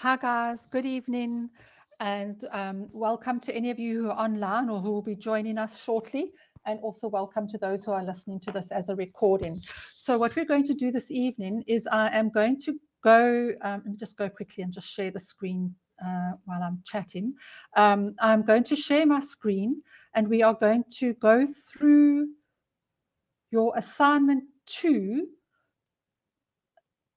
Hi guys, good evening, and welcome to any of you who are online or who will be joining us shortly, and also welcome to those who are listening to this as a recording. So what we're going to do this evening is I am going to go, let me just go quickly and just share the screen while I'm chatting. I'm going to share my screen and we are going to go through your assignment 2,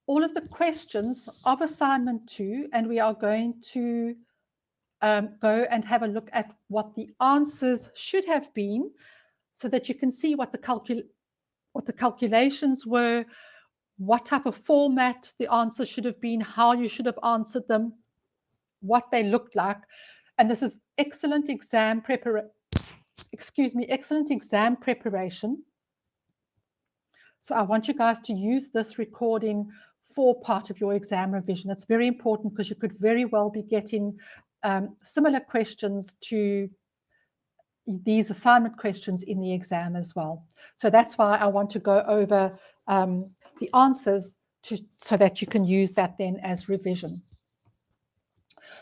all of the questions of assignment 2, and we are going to go and have a look at what the answers should have been so that you can see what the calculations were, what type of format the answer should have been, how you should have answered them, what they looked like. And this is excellent exam preparation. Excellent exam preparation. So I want you guys to use this recording for part of your exam revision. It's very important because you could very well be getting similar questions to these assignment questions in the exam as well. So that's why I want to go over the answers so that you can use that then as revision.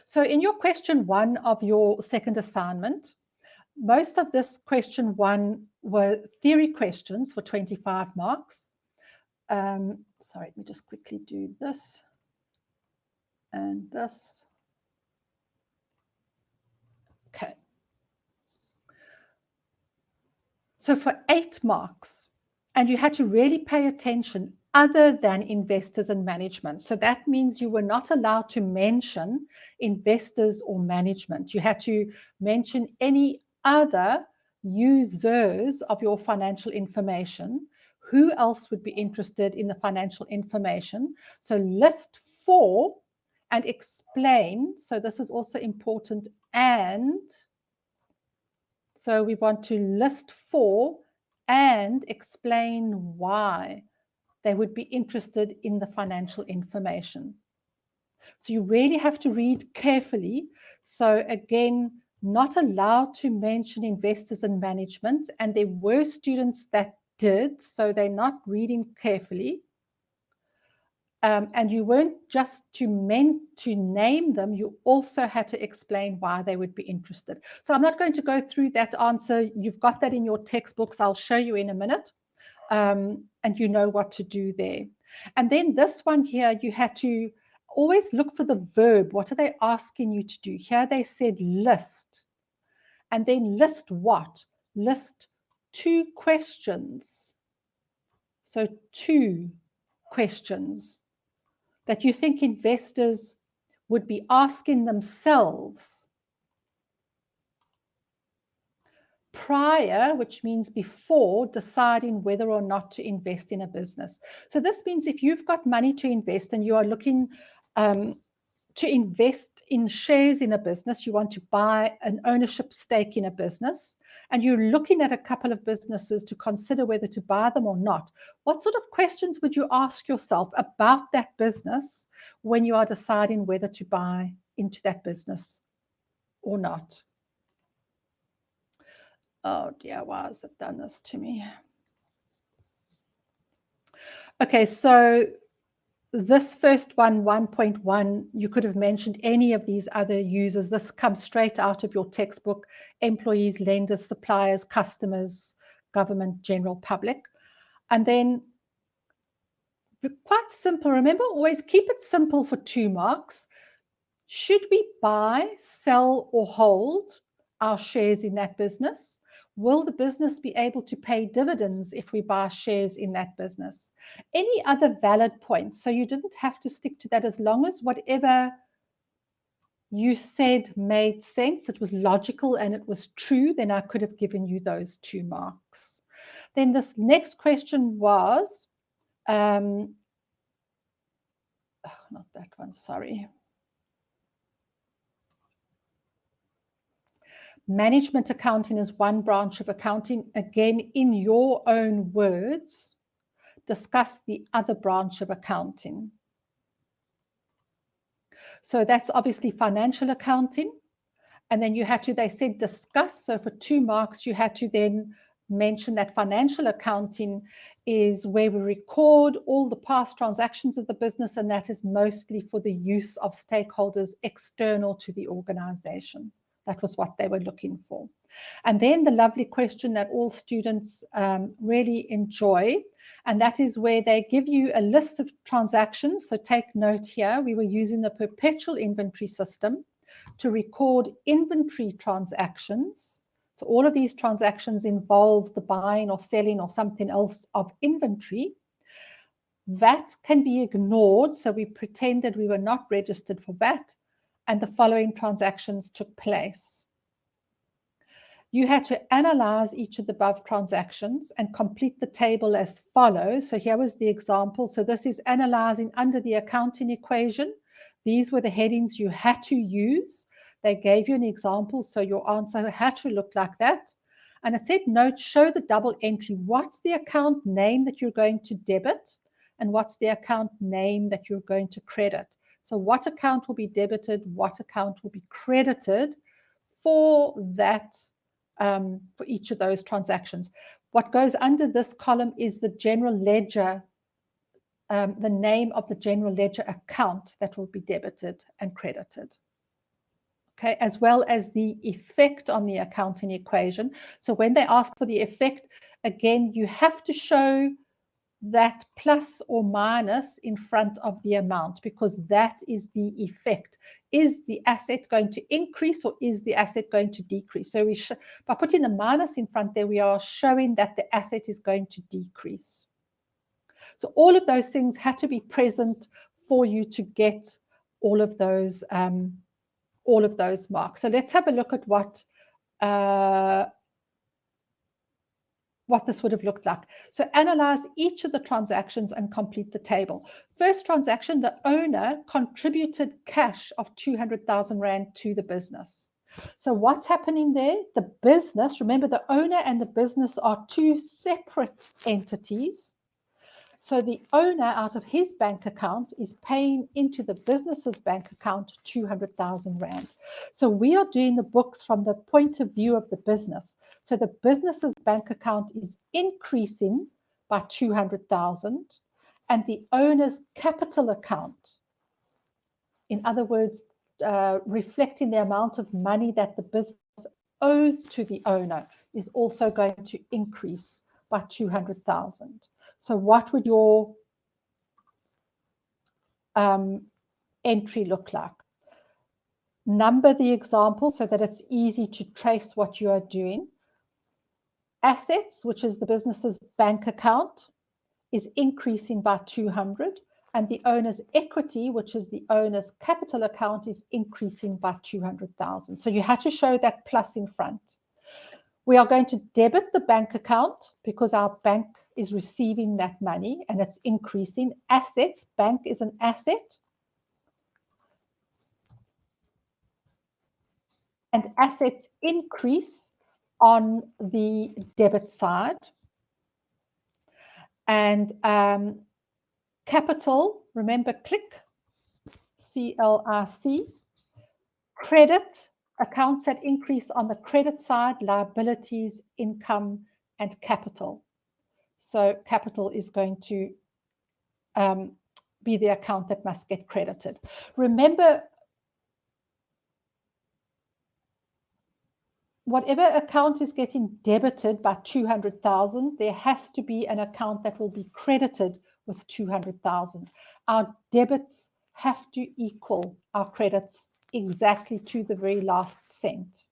So in your question 1 of your second assignment, most of this question 1 were theory questions for 25 marks. Sorry, let me just quickly do this and this. Okay. So for 8 marks, and you had to really pay attention other than investors and management. So that means you were not allowed to mention investors or management. You had to mention any other users of your financial information. Who else would be interested in the financial information? So list 4 and explain. So this is also important. And so we want to list 4 and explain why they would be interested in the financial information. So you really have to read carefully. So again, not allowed to mention investors and management, and there were students that did, so they're not reading carefully. And you weren't just to name them, you also had to explain why they would be interested. So I'm not going to go through that answer. You've got that in your textbooks. I'll show you in a minute. And you know what to do there. And then this one here, you had to always look for the verb. What are they asking you to do? Here they said list. And then list what? List 2 questions. So 2 questions that you think investors would be asking themselves prior, which means before deciding whether or not to invest in a business. So this means if you've got money to invest and you are looking to invest in shares in a business, you want to buy an ownership stake in a business, and you're looking at a couple of businesses to consider whether to buy them or not, what sort of questions would you ask yourself about that business when you are deciding whether to buy into that business or not? Oh dear, why has it done this to me? Okay, so this first one, 1.1, you could have mentioned any of these other users. This comes straight out of your textbook: employees, lenders, suppliers, customers, government, general public. And then quite simple. Remember, always keep it simple for 2 marks. Should we buy, sell, or hold our shares in that business? Will the business be able to pay dividends if we buy shares in that business? Any other valid points? So you didn't have to stick to that, as long as whatever you said made sense, it was logical and it was true, then I could have given you those 2 marks. Then this next question was, not that one, sorry. Management accounting is one branch of accounting. Again, in your own words, discuss the other branch of accounting. So that's obviously financial accounting. And then you had to, they said discuss. So for 2 marks, you had to then mention that financial accounting is where we record all the past transactions of the business, and that is mostly for the use of stakeholders external to the organization. That was what they were looking for. And then the lovely question that all students really enjoy, and that is where they give you a list of transactions. So take note here, we were using the perpetual inventory system to record inventory transactions. So all of these transactions involve the buying or selling or something else of inventory. VAT can be ignored, so we pretended we were not registered for VAT, and the following transactions took place. You had to analyze each of the above transactions and complete the table as follows. So here was the example. So this is analyzing under the accounting equation. These were the headings you had to use. They gave you an example, so your answer had to look like that. And it said, note, show the double entry. What's the account name that you're going to debit? And what's the account name that you're going to credit? So what account will be debited? What account will be credited for that, for each of those transactions? What goes under this column is the general ledger, the name of the general ledger account that will be debited and credited. Okay, as well as the effect on the accounting equation. So when they ask for the effect, again, you have to show that plus or minus in front of the amount, because that is the effect. Is the asset going to increase or is the asset going to decrease? So by putting the minus in front there, we are showing that the asset is going to decrease. So all of those things had to be present for you to get all of those marks. So let's have a look at what this would have looked like. So analyze each of the transactions and complete the table. First transaction, the owner contributed cash of 200,000 Rand to the business. So what's happening there? The business, remember the owner and the business are two separate entities. So the owner out of his bank account is paying into the business's bank account 200,000 Rand. So we are doing the books from the point of view of the business. So the business's bank account is increasing by 200,000 and the owner's capital account, in other words, reflecting the amount of money that the business owes to the owner, is also going to increase by 200,000. So what would your entry look like? Number the example so that it's easy to trace what you are doing. Assets, which is the business's bank account, is increasing by 200, and the owner's equity, which is the owner's capital account, is increasing by 200,000. So you had to show that plus in front. We are going to debit the bank account because our bank is receiving that money and it's increasing. Assets, bank is an asset. And assets increase on the debit side. And capital, remember click, C-L-I-C, credit, accounts that increase on the credit side, liabilities, income, and capital. So capital is going to be the account that must get credited. Remember, whatever account is getting debited by 200,000, there has to be an account that will be credited with 200,000. Our debits have to equal our credits exactly to the very last cent.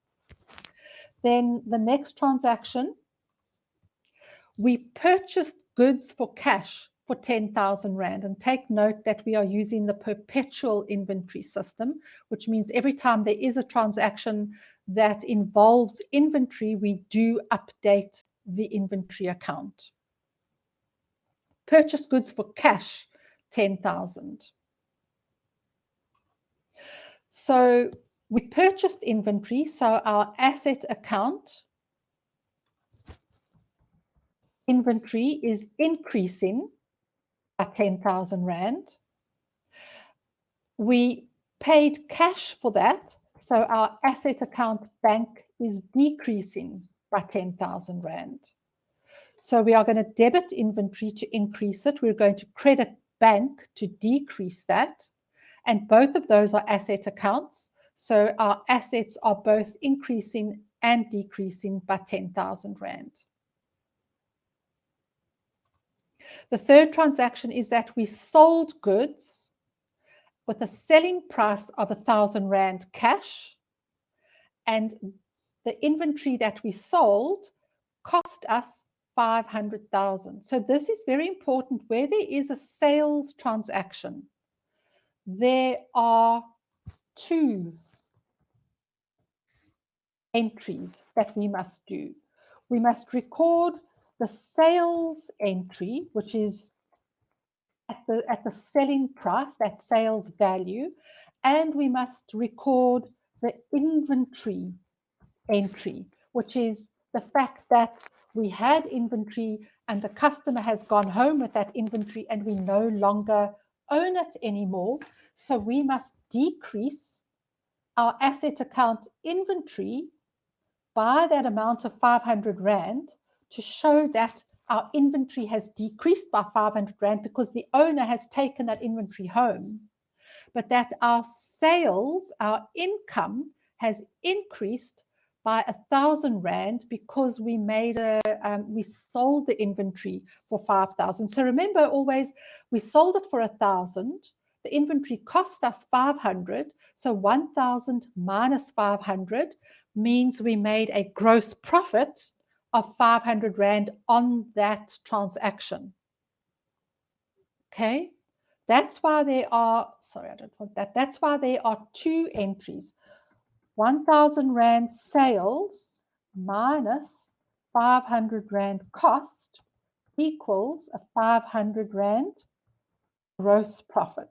Then the next transaction, we purchased goods for cash for 10,000 Rand. And take note that we are using the perpetual inventory system, which means every time there is a transaction that involves inventory, we do update the inventory account. Purchase goods for cash, 10,000. So we purchased inventory, so our asset account, inventory is increasing by 10,000 Rand. We paid cash for that, so our asset account bank is decreasing by 10,000 Rand. So we are going to debit inventory to increase it. We're going to credit bank to decrease that. And both of those are asset accounts. So our assets are both increasing and decreasing by 10,000 Rand. The third transaction is that we sold goods with a selling price of 1,000 Rand cash, and the inventory that we sold cost us 500,000. So this is very important. Where there is a sales transaction, there are two entries that we must do. We must record the sales entry, which is at the selling price, that sales value, and we must record the inventory entry, which is the fact that we had inventory and the customer has gone home with that inventory and we no longer own it anymore. So we must decrease our asset account inventory by that amount of 500 Rand to show that our inventory has decreased by 500 Rand because the owner has taken that inventory home, but that our sales, our income has increased by 1,000 Rand because we we sold the inventory for 5,000. So remember always, we sold it for 1,000. The inventory cost us 500. So 1,000 minus 500 means we made a gross profit of 500 Rand on that transaction. Okay. That's why there are, sorry, I don't want that. That's why there are two entries. 1,000 Rand sales minus 500 Rand cost equals a 500 Rand gross profit.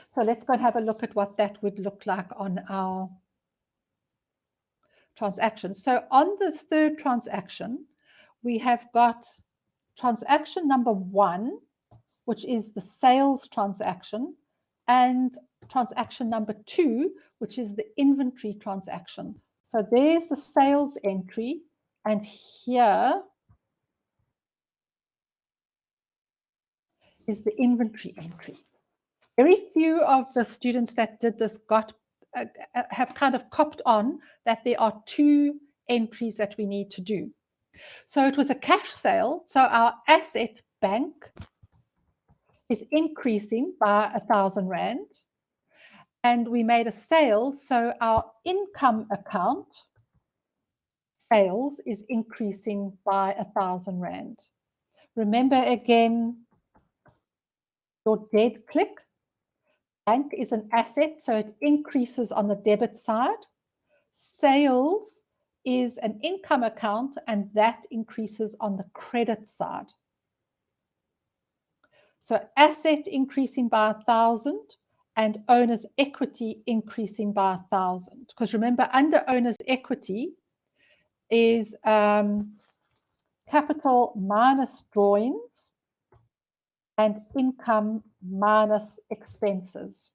So let's go and have a look at what that would look like on our transaction. So on the third transaction, we have got transaction number 1, which is the sales transaction, and transaction number 2, which is the inventory transaction. So there's the sales entry, and here is the inventory entry. Very few of the students that did this have kind of copped on that there are two entries that we need to do. So it was a cash sale, so our asset bank is increasing by 1,000 Rand, and we made a sale, so our income account sales is increasing by 1,000 Rand. Remember again, your dead click, bank is an asset, so it increases on the debit side. Sales is an income account, and that increases on the credit side. So asset increasing by 1,000 and owner's equity increasing by 1,000. Because remember, under owner's equity is capital minus drawings and income minus expenses.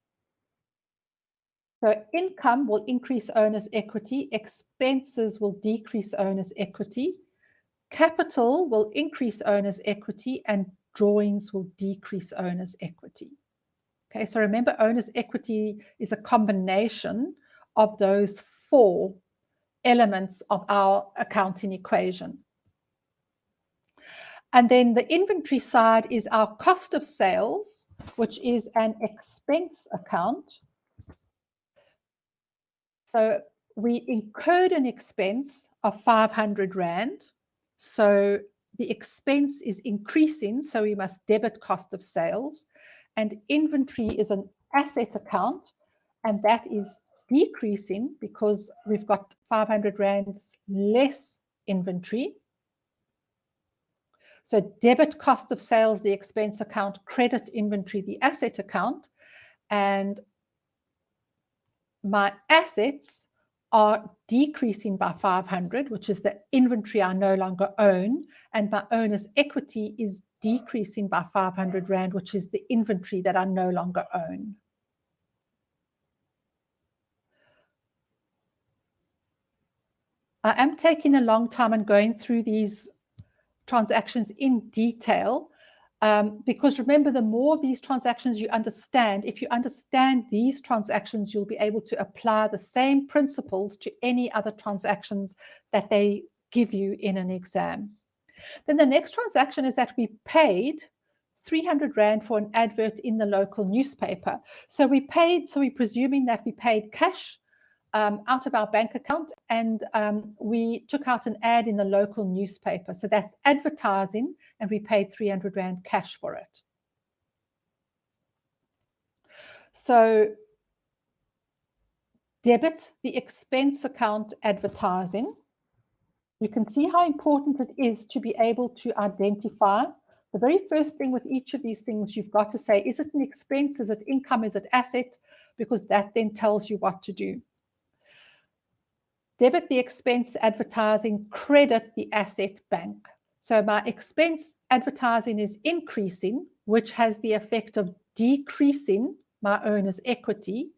So income will increase owner's equity, expenses will decrease owner's equity, capital will increase owner's equity, and drawings will decrease owner's equity. Okay, so remember, owner's equity is a combination of those 4 elements of our accounting equation. And then the inventory side is our cost of sales, which is an expense account. So we incurred an expense of 500 Rand. So the expense is increasing, so we must debit cost of sales. And inventory is an asset account, and that is decreasing because we've got 500 Rand less inventory. So debit cost of sales, the expense account, credit inventory, the asset account, and my assets are decreasing by 500, which is the inventory I no longer own, and my owner's equity is decreasing by 500 Rand, which is the inventory that I no longer own. I am taking a long time and going through these transactions in detail, because remember, the more of these transactions you understand, if you understand these transactions, you'll be able to apply the same principles to any other transactions that they give you in an exam. Then the next transaction is that we paid 300 Rand for an advert in the local newspaper. So we're presuming that we paid cash out of our bank account, and we took out an ad in the local newspaper. So that's advertising, and we paid 300 Rand cash for it. So debit the expense account advertising. You can see how important it is to be able to identify. The very first thing with each of these things, you've got to say, is it an expense? Is it income? Is it asset? Because that then tells you what to do. Debit the expense advertising, credit the asset bank. So my expense advertising is increasing, which has the effect of decreasing my owner's equity.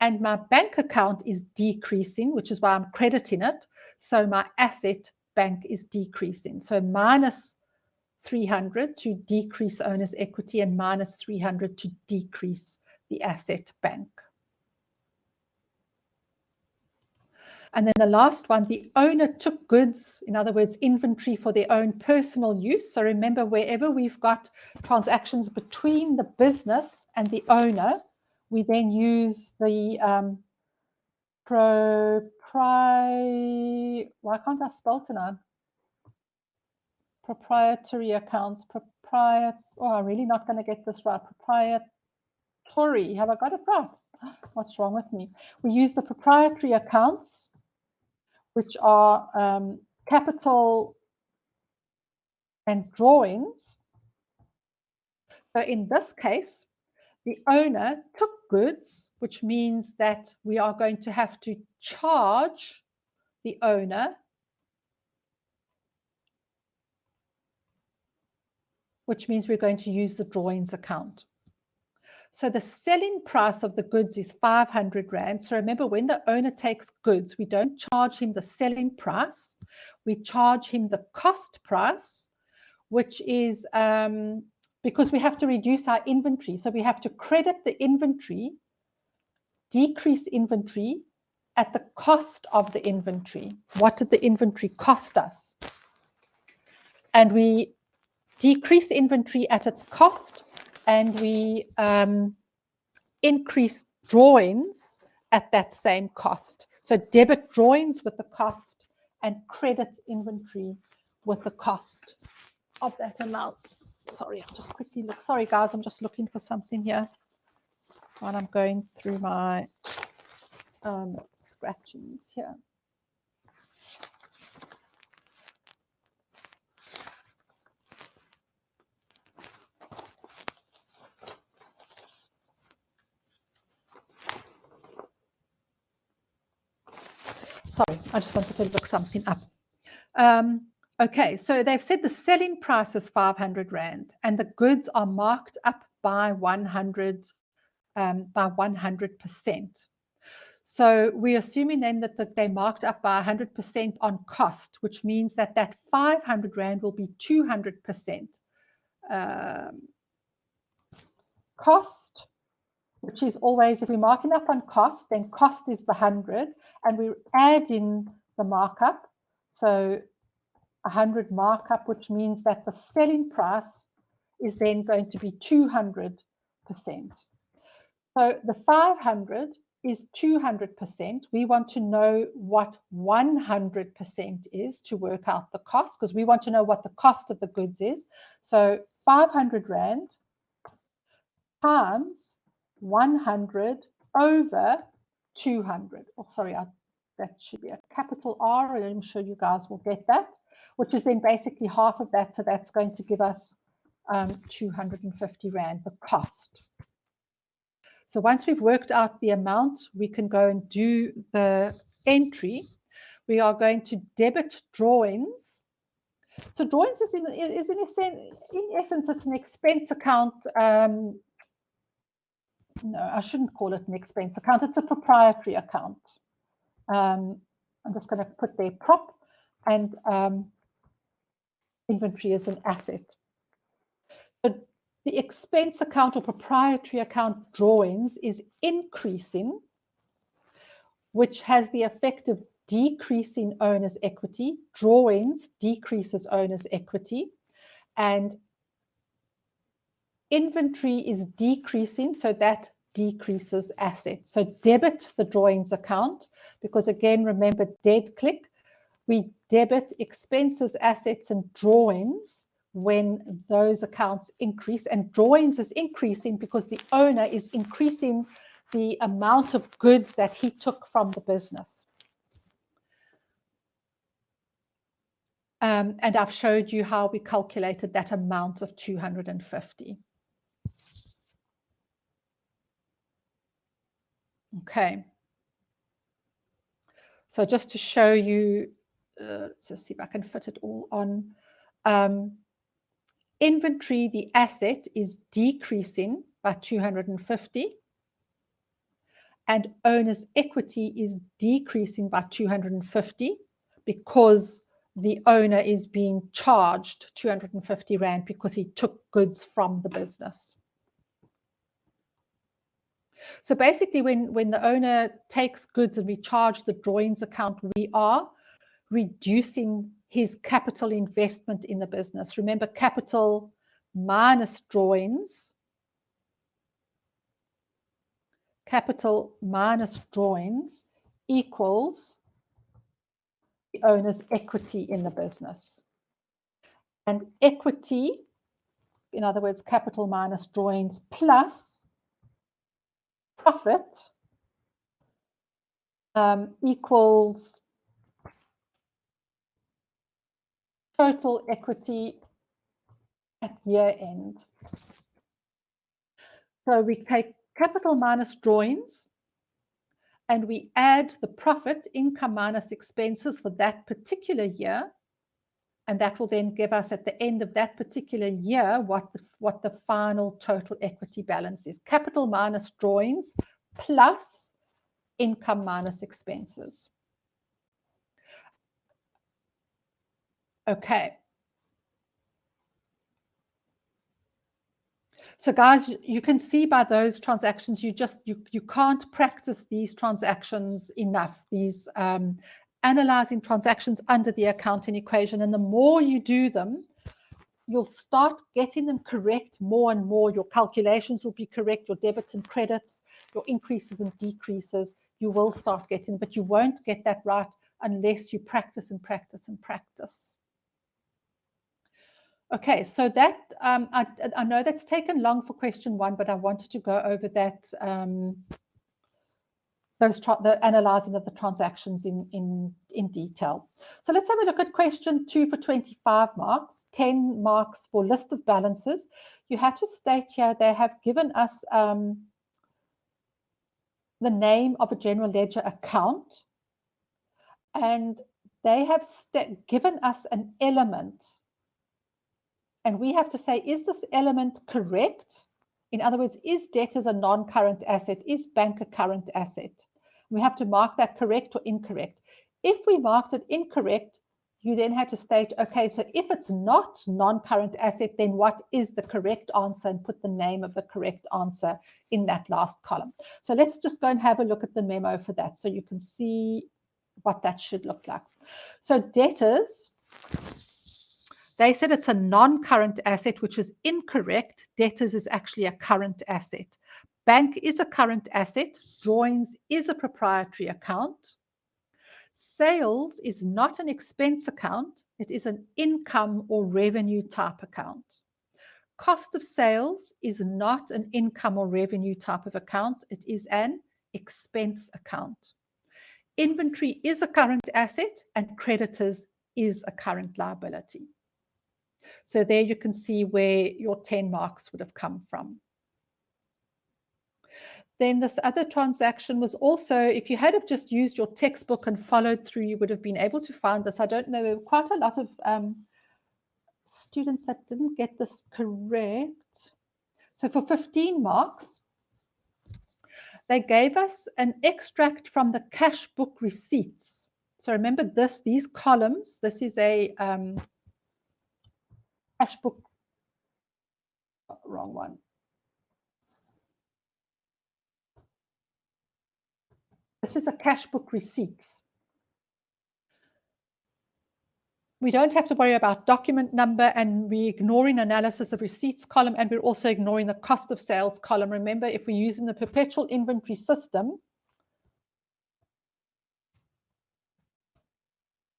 And my bank account is decreasing, which is why I'm crediting it. So my asset bank is decreasing. So minus 300 to decrease owner's equity, and minus 300 to decrease the asset bank. And then the last one, the owner took goods, in other words, inventory for their own personal use. So remember, wherever we've got transactions between the business and the owner, we then use the why can't I spell tonight? Proprietary accounts, I'm really not going to get this right. Proprietary, have I got it right? What's wrong with me? We use the proprietary accounts, which are capital and drawings. So in this case, the owner took goods, which means that we are going to have to charge the owner, which means we're going to use the drawings account. So the selling price of the goods is 500 Rand. So remember, when the owner takes goods, we don't charge him the selling price. We charge him the cost price, which is because we have to reduce our inventory. So we have to credit the inventory, decrease inventory at the cost of the inventory. What did the inventory cost us? And we decrease inventory at its cost, and we increase drawings at that same cost. So debit drawings with the cost and credit inventory with the cost of that amount. Sorry, I'll just quickly look. Sorry, guys, I'm just looking for something here while I'm going through my scratchings here. Sorry, I just wanted to look something up. Okay, so they've said the selling price is 500 Rand and the goods are marked up by 100%. So we're assuming then that they marked up by 100% on cost, which means that that 500 Rand will be 200% cost, which is always, if we're marking up on cost, then cost is the 100, and we add in the markup. So 100 markup, which means that the selling price is then going to be 200%. So the 500 is 200%. We want to know what 100% is to work out the cost, because we want to know what the cost of the goods is. So 500 Rand times 100 over 200. Oh, sorry, that should be a capital R, and I'm sure you guys will get that, which is then basically half of that. So that's going to give us 250 Rand, the cost. So once we've worked out the amount, we can go and do the entry. We are going to debit drawings. So drawings is in essence, it's an expense account. No, I shouldn't call it an expense account. It's a proprietary account. I'm just going to put their prop and inventory as an asset. But the expense account or proprietary account drawings is increasing, which has the effect of decreasing owner's equity. Drawings decreases owner's equity, and inventory is decreasing, so that decreases assets. So debit the drawings account, because again, remember, dead click, we debit expenses, assets, and drawings when those accounts increase, and drawings is increasing because the owner is increasing the amount of goods that he took from the business. And I've showed you how we calculated that amount of 250. Okay. So just to show you, let's just see if I can fit it all on. Inventory, the asset, is decreasing by 250. And owner's equity is decreasing by 250 because the owner is being charged 250 Rand because he took goods from the business. So basically, when the owner takes goods and we charge the drawings account, we are reducing his capital investment in the business. Remember, capital minus drawings, capital minus drawings equals the owner's equity in the business. And equity, in other words, capital minus drawings plus profit equals total equity at year end. So we take capital minus drawings and we add the profit, income minus expenses for that particular year, and that will then give us at the end of that particular year what the final total equity balance is. Capital minus drawings plus income minus expenses. Okay. So guys, you can see by those transactions, you can't practice these transactions enough. These analyzing transactions under the accounting equation, and the more you do them, you'll start getting them correct more and more. Your calculations will be correct, your debits and credits, your increases and decreases, you will start getting, but you won't get that right unless you practice and practice and practice. Okay, so that I know that's taken long for question one, but I wanted to go over that the analyzing of the transactions in detail. So let's have a look at question 2 for 25 marks, 10 marks for list of balances. You had to state here they have given us the name of a general ledger account, and they have given us an element. And we have to say, is this element correct? In other words, is debtors a non-current asset? Is bank a current asset? We have to mark that correct or incorrect. If we marked it incorrect, you then had to state, okay, so if it's not non-current asset, then what is the correct answer, and put the name of the correct answer in that last column. So let's just go and have a look at the memo for that so you can see what that should look like. So debtors, they said it's a non-current asset, which is incorrect. Debtors is actually a current asset. Bank is a current asset. Drawings is a proprietary account. Sales is not an expense account. It is an income or revenue type account. Cost of sales is not an income or revenue type of account. It is an expense account. Inventory is a current asset, and creditors is a current liability. So there you can see where your 10 marks would have come from. Then this other transaction was also, if you had have just used your textbook and followed through, you would have been able to find this. I don't know, there were quite a lot of students that didn't get this correct. So for 15 marks, they gave us an extract from the cash book receipts. So remember these columns, this is a cash book, wrong one. This is a cash book receipts. We don't have to worry about document number, and we're ignoring analysis of receipts column, and we're also ignoring the cost of sales column. Remember, if we're using the perpetual inventory system,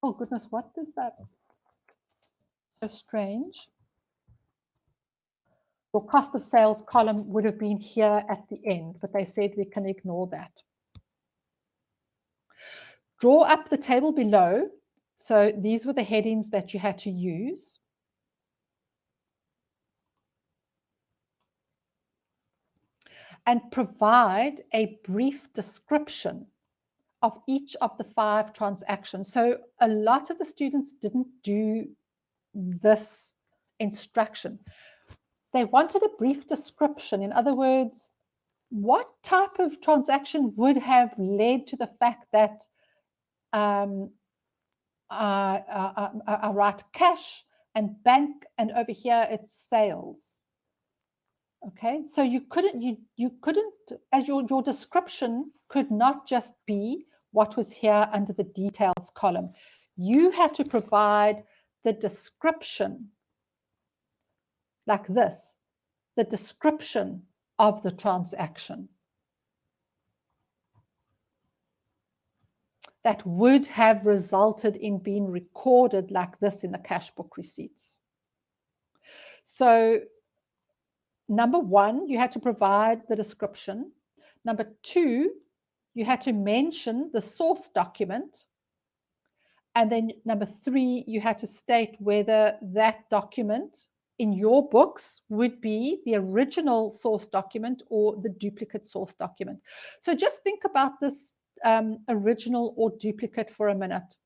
oh goodness, what is that? So strange. Your cost of sales column would have been here at the end, but they said we can ignore that. Draw up the table below. So these were the headings that you had to use. And provide a brief description of each of the 5 transactions. So a lot of the students didn't do this instruction. They wanted a brief description. In other words, what type of transaction would have led to the fact that I write cash and bank, and over here it's sales. Okay, so you couldn't, as your description could not just be what was here under the details column. You had to provide the description like this, the description of the transaction that would have resulted in being recorded like this in the cash book receipts. So number 1, you had to provide the description. Number 2, you had to mention the source document. And then number 3, you had to state whether that document in your books would be the original source document or the duplicate source document. So just think about this original or duplicate for a minute.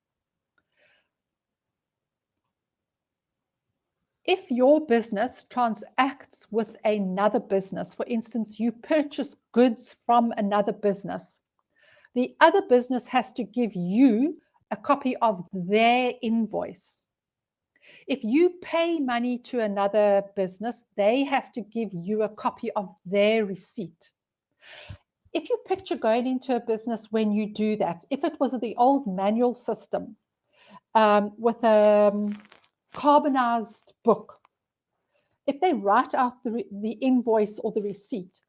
If your business transacts with another business, for instance, you purchase goods from another business, the other business has to give you a copy of their invoice. If you pay money to another business, they have to give you a copy of their receipt. If you picture going into a business when you do that, if it was the old manual system with a carbonized book, if they write out the invoice or the receipt,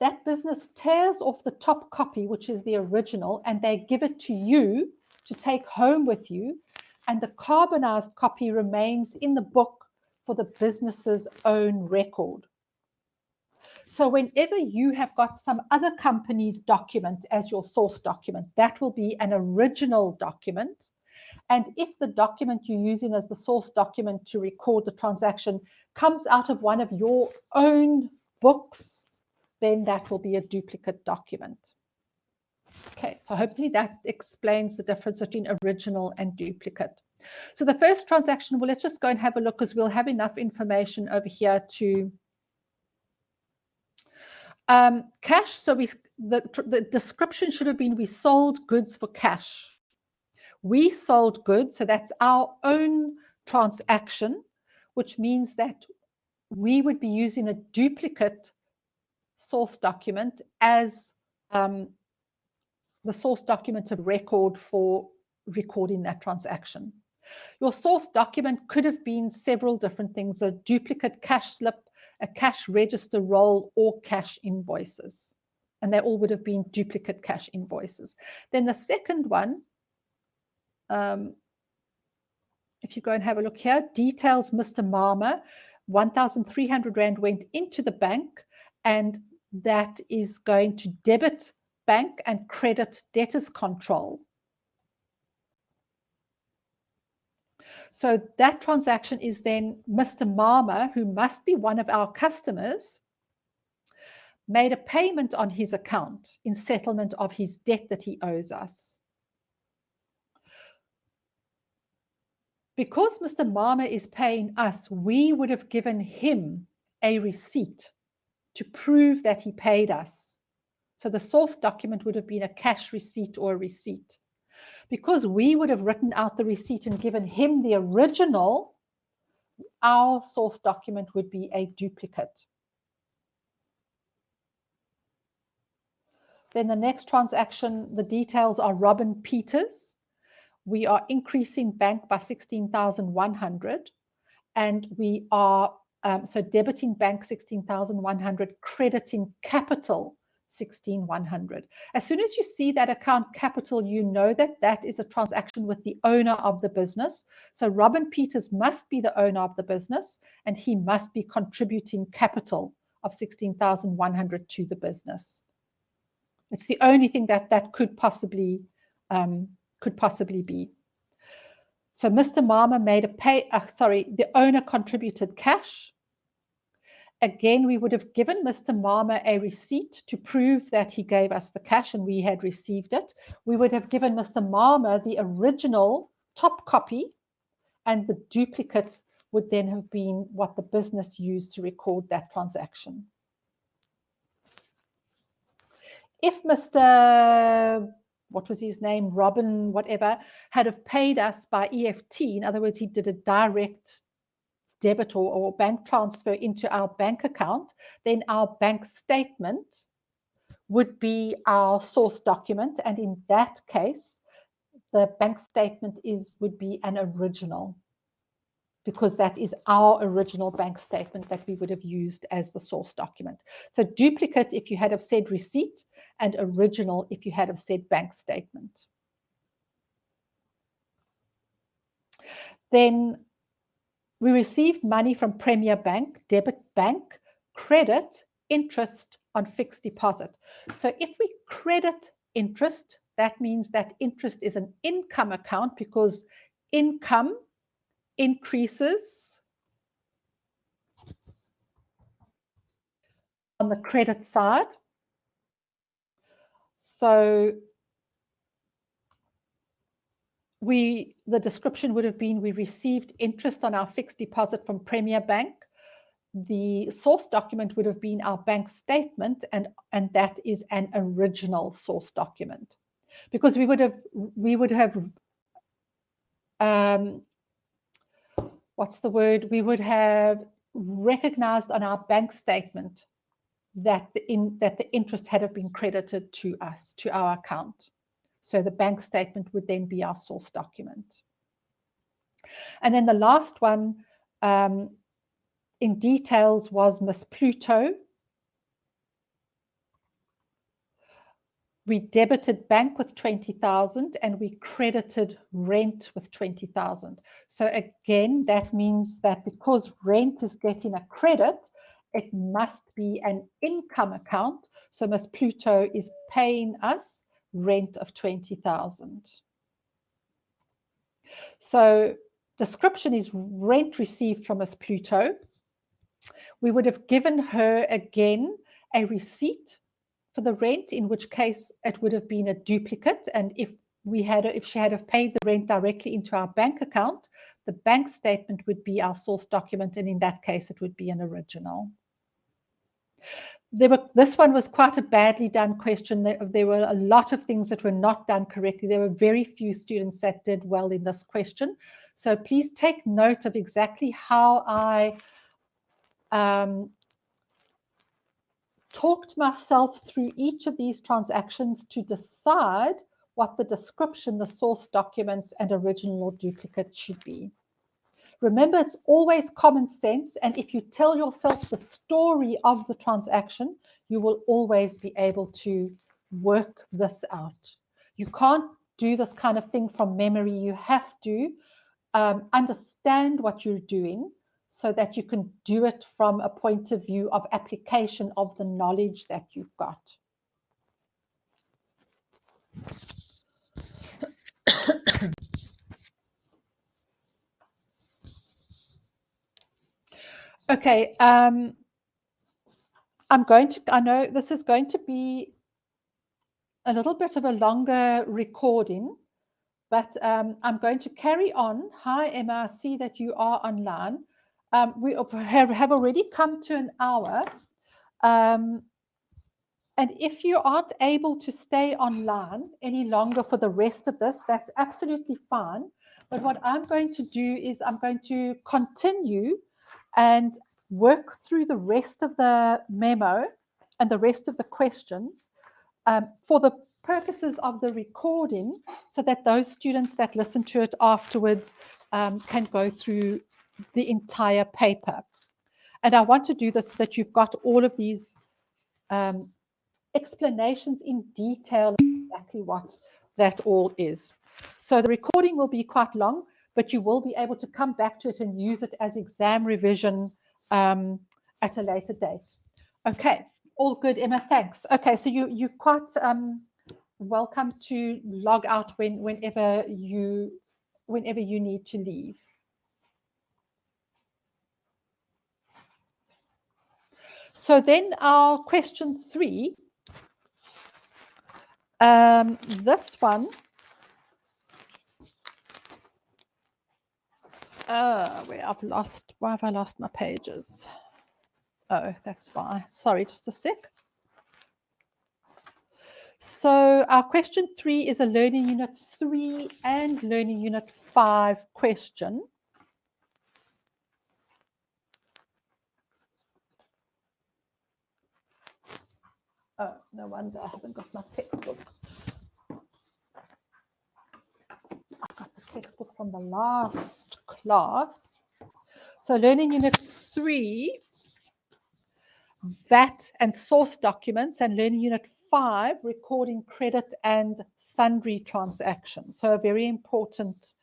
that business tears off the top copy, which is the original, and they give it to you to take home with you, and the carbonized copy remains in the book for the business's own record. So whenever you have got some other company's document as your source document, that will be an original document. And if the document you're using as the source document to record the transaction comes out of one of your own books, then that will be a duplicate document. Okay, so hopefully that explains the difference between original and duplicate. So the first transaction, well, let's just go and have a look, because we'll have enough information over here to cash. So the description should have been, we sold goods for cash. We sold goods, so that's our own transaction, which means that we would be using a duplicate source document as the source document of record for recording that transaction. Your source document could have been several different things: a duplicate cash slip, a cash register roll, or cash invoices. And they all would have been duplicate cash invoices. Then the second one, if you go and have a look here, details Mr. Marmer, 1,300 Rand went into the bank, and that is going to debit bank and credit debtors control. So that transaction is then Mr. Marmer, who must be one of our customers, made a payment on his account in settlement of his debt that he owes us. Because Mr. Marmer is paying us, we would have given him a receipt to prove that he paid us. So the source document would have been a cash receipt or a receipt. Because we would have written out the receipt and given him the original, our source document would be a duplicate. Then the next transaction, the details are Robin Peters. We are increasing bank by 16,100, and we are so debiting bank 16,100, crediting capital 16,100. As soon as you see that account capital, you know that that is a transaction with the owner of the business. So Robin Peters must be the owner of the business, and he must be contributing capital of 16,100 to the business. It's the only thing that could possibly be. So Mr. Mama made a the owner contributed cash. Again, we would have given Mr. Mama a receipt to prove that he gave us the cash and we had received it. We would have given Mr. Mama the original top copy, and the duplicate would then have been what the business used to record that transaction. If Mr. what was his name, Robin, whatever, had have paid us by EFT, in other words, he did a direct debit or bank transfer into our bank account, then our bank statement would be our source document, and in that case, the bank statement would be an original, because that is our original bank statement that we would have used as the source document. So duplicate if you had have said receipt, and original if you had have said bank statement. Then we received money from Premier Bank, debit bank, credit, interest on fixed deposit. So if we credit interest, that means that interest is an income account, because income increases on the credit side. So the description would have been, we received interest on our fixed deposit from Premier Bank. The source document would have been our bank statement, and that is an original source document, because we would have what's the word? We would have recognized on our bank statement that the interest had have been credited to us, to our account. So the bank statement would then be our source document. And then the last one in details was Miss Pluto. We debited bank with 20,000 and we credited rent with 20,000. So again, that means that because rent is getting a credit, it must be an income account. So Miss Pluto is paying us rent of 20,000. So description is rent received from Miss Pluto. We would have given her again a receipt for the rent, in which case it would have been a duplicate. And if she had have paid the rent directly into our bank account, the bank statement would be our source document, and in that case it would be an original. This one was quite a badly done question. There were a lot of things that were not done correctly. There were very few students that did well in this question. So please take note of exactly how I talked myself through each of these transactions to decide what the description, the source document, and original or duplicate should be. Remember, it's always common sense, and if you tell yourself the story of the transaction, you will always be able to work this out. You can't do this kind of thing from memory. You have to understand what you're doing so that you can do it from a point of view of application of the knowledge that you've got. Okay, I know this is going to be a little bit of a longer recording, but I'm going to carry on. Hi, Emma, I see that you are online. We have already come to an hour. And if you aren't able to stay online any longer for the rest of this, that's absolutely fine. But what I'm going to do is I'm going to continue and work through the rest of the memo and the rest of the questions for the purposes of the recording, so that those students that listen to it afterwards can go through the entire paper. And I want to do this so that you've got all of these explanations in detail exactly what that all is. So the recording will be quite long, but you will be able to come back to it and use it as exam revision at a later date. Okay, all good, Emma, thanks. Okay, so you're quite welcome to log out whenever you need to leave. So then our question 3, this one, why have I lost my pages? Oh, that's why. Sorry, just a sec. So our question 3 is a Learning Unit 3 and Learning Unit 5 question. Oh, no wonder I haven't got my textbook. I got the textbook from the last class. So Learning Unit 3, VAT and source documents, and Learning Unit 5, recording credit and sundry transactions. So a very important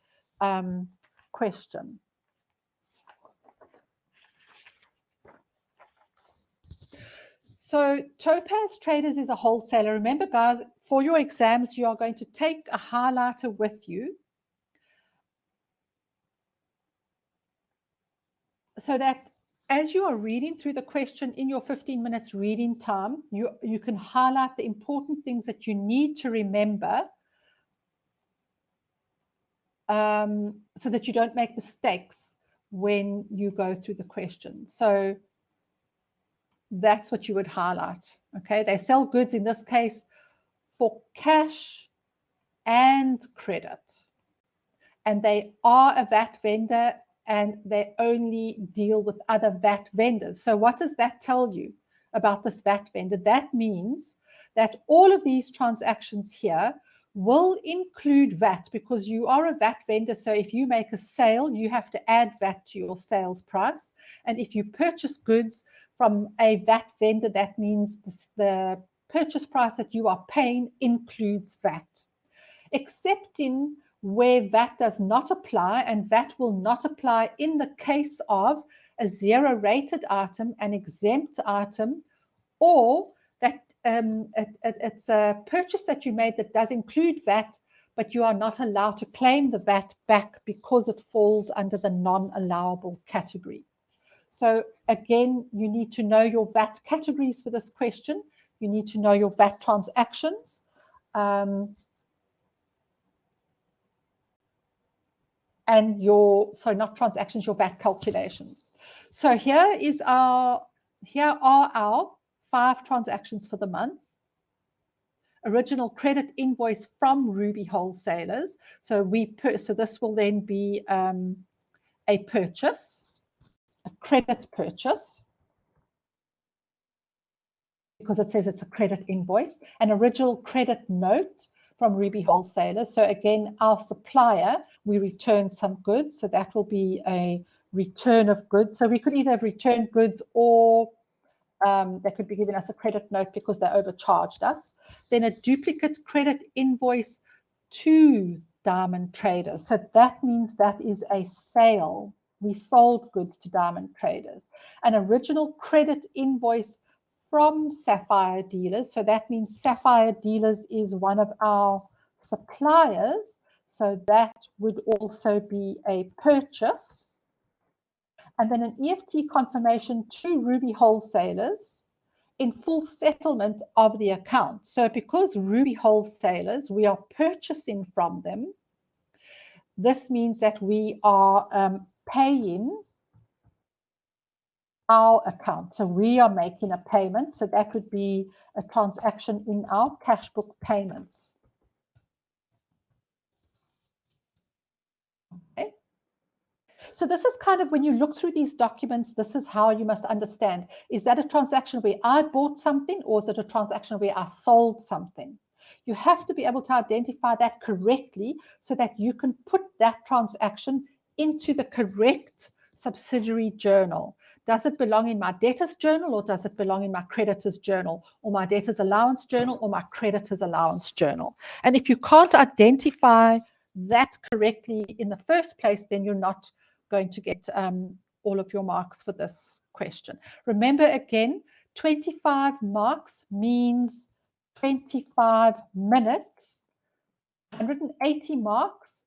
question. So Topaz Traders is a wholesaler. Remember, guys, for your exams, you are going to take a highlighter with you so that as you are reading through the question in your 15 minutes reading time, you can highlight the important things that you need to remember so that you don't make mistakes when you go through the question. So that's what you would highlight. Okay, they sell goods in this case for cash and credit, and they are a VAT vendor and they only deal with other VAT vendors. So what does that tell you about this VAT vendor? That means that all of these transactions here will include VAT because you are a VAT vendor. So if you make a sale, you have to add VAT to your sales price. And if you purchase goods from a VAT vendor, that means the purchase price that you are paying includes VAT. Except in where VAT does not apply, and VAT will not apply in the case of a zero rated item, an exempt item, or that it's a purchase that you made that does include VAT, but you are not allowed to claim the VAT back because it falls under the non-allowable category. So again, you need to know your VAT categories for this question. You need to know your VAT transactions. And your, sorry, not transactions, your VAT calculations. So here are our 5 transactions for the month. Original credit invoice from Ruby Wholesalers. So this will then be a purchase, a credit purchase, because it says it's a credit invoice. An original credit note from Ruby Wholesalers. So again, our supplier, we return some goods. So that will be a return of goods. So we could either have returned goods or they could be giving us a credit note because they overcharged us. Then a duplicate credit invoice to Diamond Traders. So that means that is a sale. We sold goods to Diamond Traders. An original credit invoice from Sapphire Dealers. So that means Sapphire Dealers is one of our suppliers. So that would also be a purchase. And then an EFT confirmation to Ruby Wholesalers in full settlement of the account. So because Ruby Wholesalers, we are purchasing from them, this means that we are paying our account. So we are making a payment. So that would be a transaction in our cash book payments. Okay. So this is kind of, when you look through these documents, this is how you must understand. Is that a transaction where I bought something, or is it a transaction where I sold something? You have to be able to identify that correctly so that you can put that transaction into the correct subsidiary journal. Does it belong in my debtors journal, or does it belong in my creditors journal, or my debtors allowance journal, or my creditors allowance journal? And if you can't identify that correctly in the first place, then you're not going to get all of your marks for this question. Remember again, 25 marks means 25 minutes. 180 marks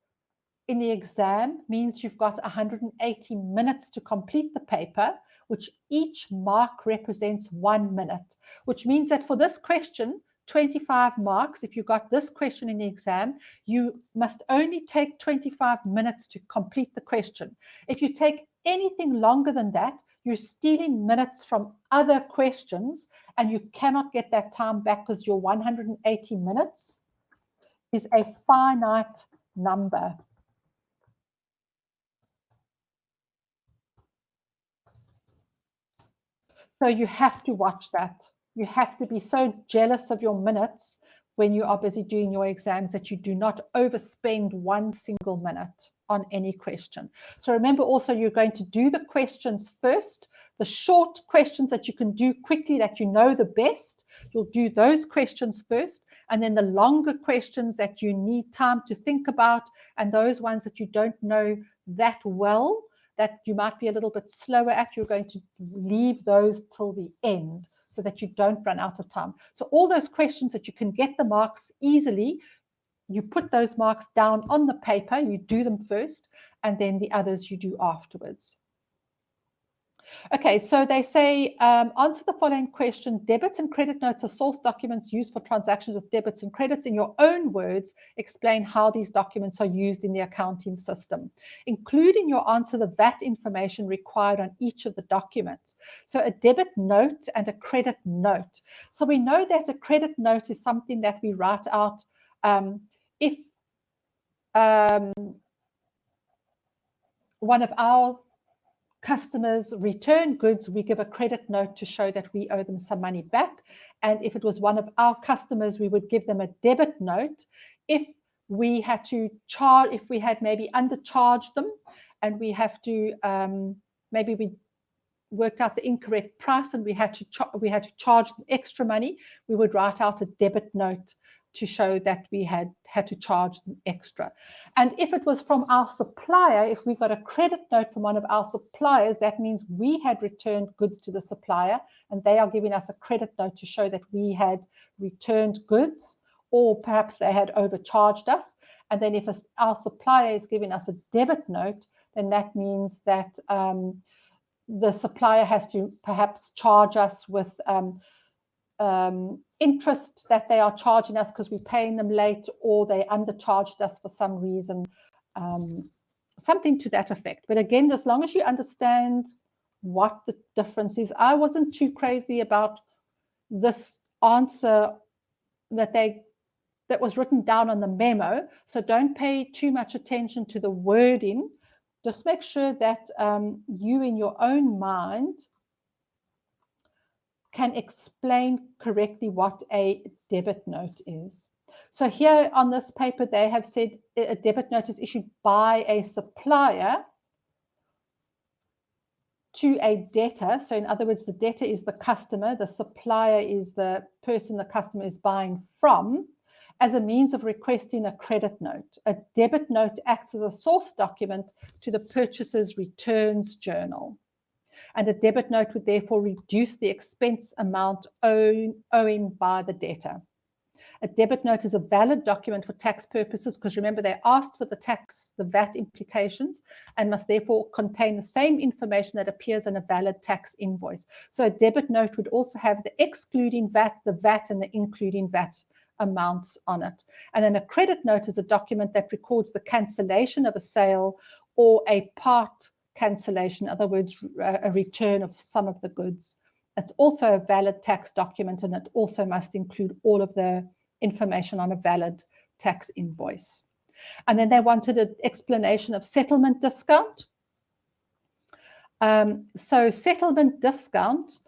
in the exam means you've got 180 minutes to complete the paper, which each mark represents 1 minute, which means that for this question, 25 marks, if you got this question in the exam, you must only take 25 minutes to complete the question. If you take anything longer than that, you're stealing minutes from other questions, and you cannot get that time back, because your 180 minutes is a finite number. So you have to watch that. You have to be so jealous of your minutes when you are busy doing your exams that you do not overspend 1 single minute on any question. So remember also, you're going to do the questions first, the short questions that you can do quickly, that you know the best. You'll do those questions first, and then the longer questions that you need time to think about, and those ones that you don't know that well, that you might be a little bit slower at, you're going to leave those till the end so that you don't run out of time. So all those questions that you can get the marks easily, you put those marks down on the paper, you do them first, and then the others you do afterwards. Okay, so they say, answer the following question. Debit and credit notes are source documents used for transactions with debits and credits. In your own words, explain how these documents are used in the accounting system. Include in your answer the VAT information required on each of the documents. So a debit note and a credit note. So we know that a credit note is something that we write out if one of our customers return goods, we give a credit note to show that we owe them some money back. And if it was one of our customers, we would give them a debit note if we had to charge, if we had maybe undercharged them, and we have to maybe we worked out the incorrect price and we had to charge them extra money, we would write out a debit note to show that we had to charge them extra. And if it was from our supplier, if we got a credit note from one of our suppliers, that means we had returned goods to the supplier, and they are giving us a credit note to show that we had returned goods, or perhaps they had overcharged us. And then if our supplier is giving us a debit note, then that means that the supplier has to perhaps charge us with interest that they are charging us because we're paying them late, or they undercharged us for some reason, something to that effect. But again, as long as you understand what the difference is, I wasn't too crazy about this answer that was written down on the memo. So don't pay too much attention to the wording. Just make sure that you in your own mind can explain correctly what a debit note is. So here on this paper, they have said a debit note is issued by a supplier to a debtor. So in other words, the debtor is the customer, the supplier is the person the customer is buying from, as a means of requesting a credit note. A debit note acts as a source document to the purchaser's returns journal. And a debit note would therefore reduce the expense amount owing by the debtor. A debit note is a valid document for tax purposes, because remember, they asked for the VAT implications, and must therefore contain the same information that appears on a valid tax invoice. So a debit note would also have the excluding VAT, the VAT, and the including VAT amounts on it. And then a credit note is a document that records the cancellation of a sale or a part cancellation, in other words, a return of some of the goods. It's also a valid tax document, and it also must include all of the information on a valid tax invoice. And then they wanted an explanation of settlement discount. So settlement discount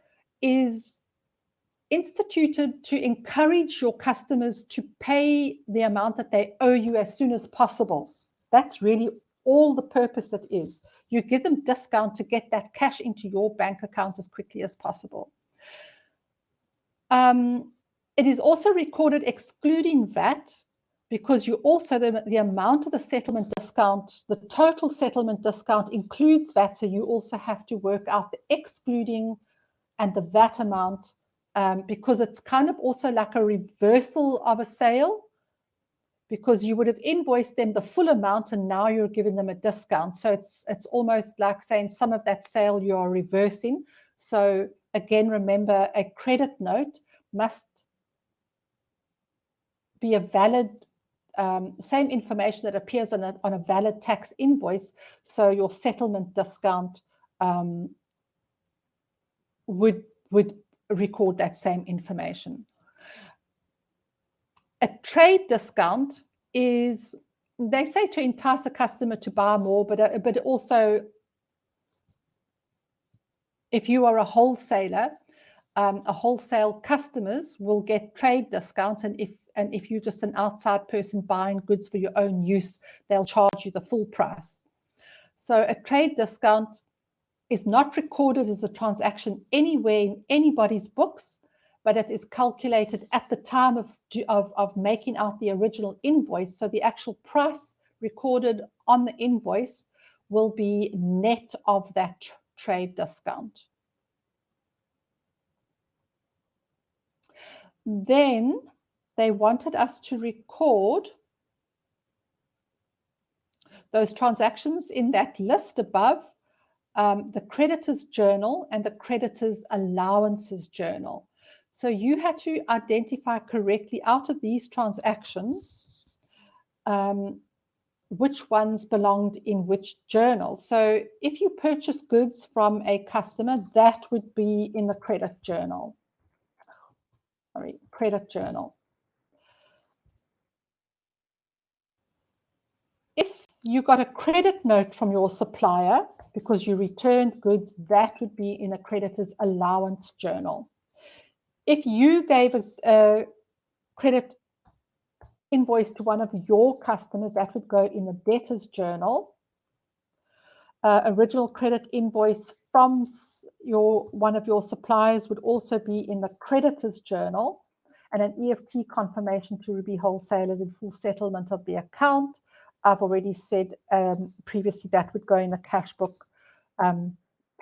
is instituted to encourage your customers to pay the amount that they owe you as soon as possible. That's really all the purpose that is. You give them discount to get that cash into your bank account as quickly as possible. It is also recorded excluding VAT, because you also, the amount of the settlement discount, the total settlement discount includes VAT, so you also have to work out the excluding and the VAT amount, because it's kind of also like a reversal of a sale, because you would have invoiced them the full amount and now you're giving them a discount. So it's almost like saying some of that sale you are reversing. So again, remember, a credit note must be a valid, same information that appears on a valid tax invoice. So your settlement discount would record that same information. A trade discount is, they say, to entice a customer to buy more, but also if you are a wholesaler, wholesale customers will get trade discounts, and if you're just an outside person buying goods for your own use, they'll charge you the full price. So a trade discount is not recorded as a transaction anywhere in anybody's books, but it is calculated at the time of making out the original invoice. So the actual price recorded on the invoice will be net of that trade discount. Then they wanted us to record those transactions in that list above, the creditors journal and the creditors allowances journal. So you had to identify correctly out of these transactions which ones belonged in which journal. So if you purchase goods from a customer, that would be in the credit journal. Sorry, credit journal. If you got a credit note from your supplier because you returned goods, that would be in a creditor's allowance journal. If you gave a credit invoice to one of your customers, that would go in the debtor's journal. Original credit invoice from one of your suppliers would also be in the creditor's journal, and an EFT confirmation to Ruby wholesalers in full settlement of the account. I've already said previously that would go in the cash book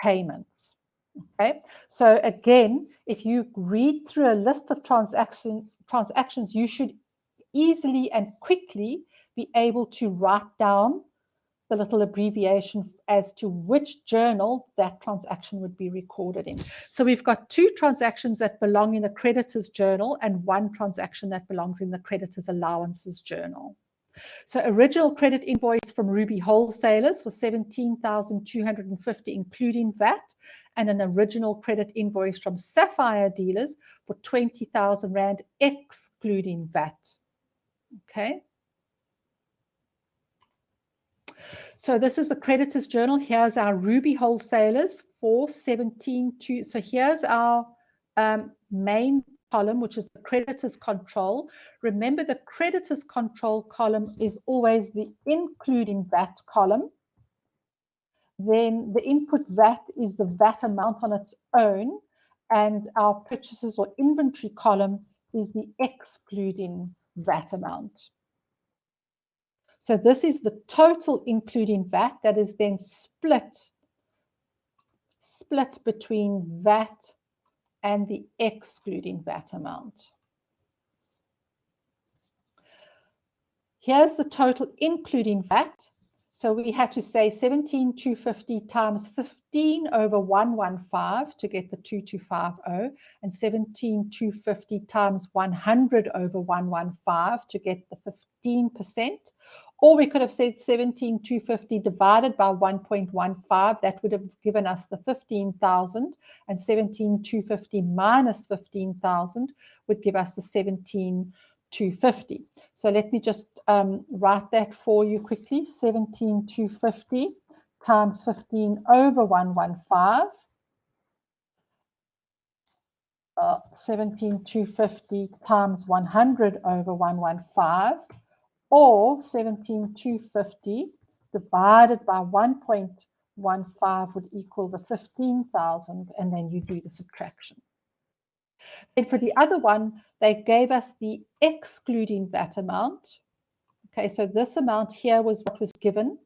payments. Okay, so again, if you read through a list of transactions, you should easily and quickly be able to write down the little abbreviation as to which journal that transaction would be recorded in. So we've got two transactions that belong in the creditor's journal and one transaction that belongs in the creditor's allowances journal. So original credit invoice from Ruby wholesalers was 17,250 including VAT, and an original credit invoice from Sapphire dealers for 20,000 Rand excluding VAT. Okay. So this is the creditor's journal. Here's our Ruby wholesalers for 17,200. So here's our main column, which is the creditor's control. Remember, the creditor's control column is always the including VAT column. Then the input VAT is the VAT amount on its own, and our purchases or inventory column is the excluding VAT amount. So this is the total including VAT that is then split between VAT and the excluding VAT amount. Here's the total including VAT. So we had to say 17,250 times 15 over 115 to get the 2250, and 17,250 times 100 over 115 to get the 15%, Or we could have said 17,250 divided by 1.15. That would have given us the 15,000, and 17,250 minus 15,000 would give us the 17,250. So let me just write that for you quickly. 17,250 times 15 over 115. 17,250 times 100 over 115, or 17,250 divided by 1.15 would equal the 15,000, and then you do the subtraction. Then for the other one, they gave us the excluding that amount. Okay, so this amount here was what was given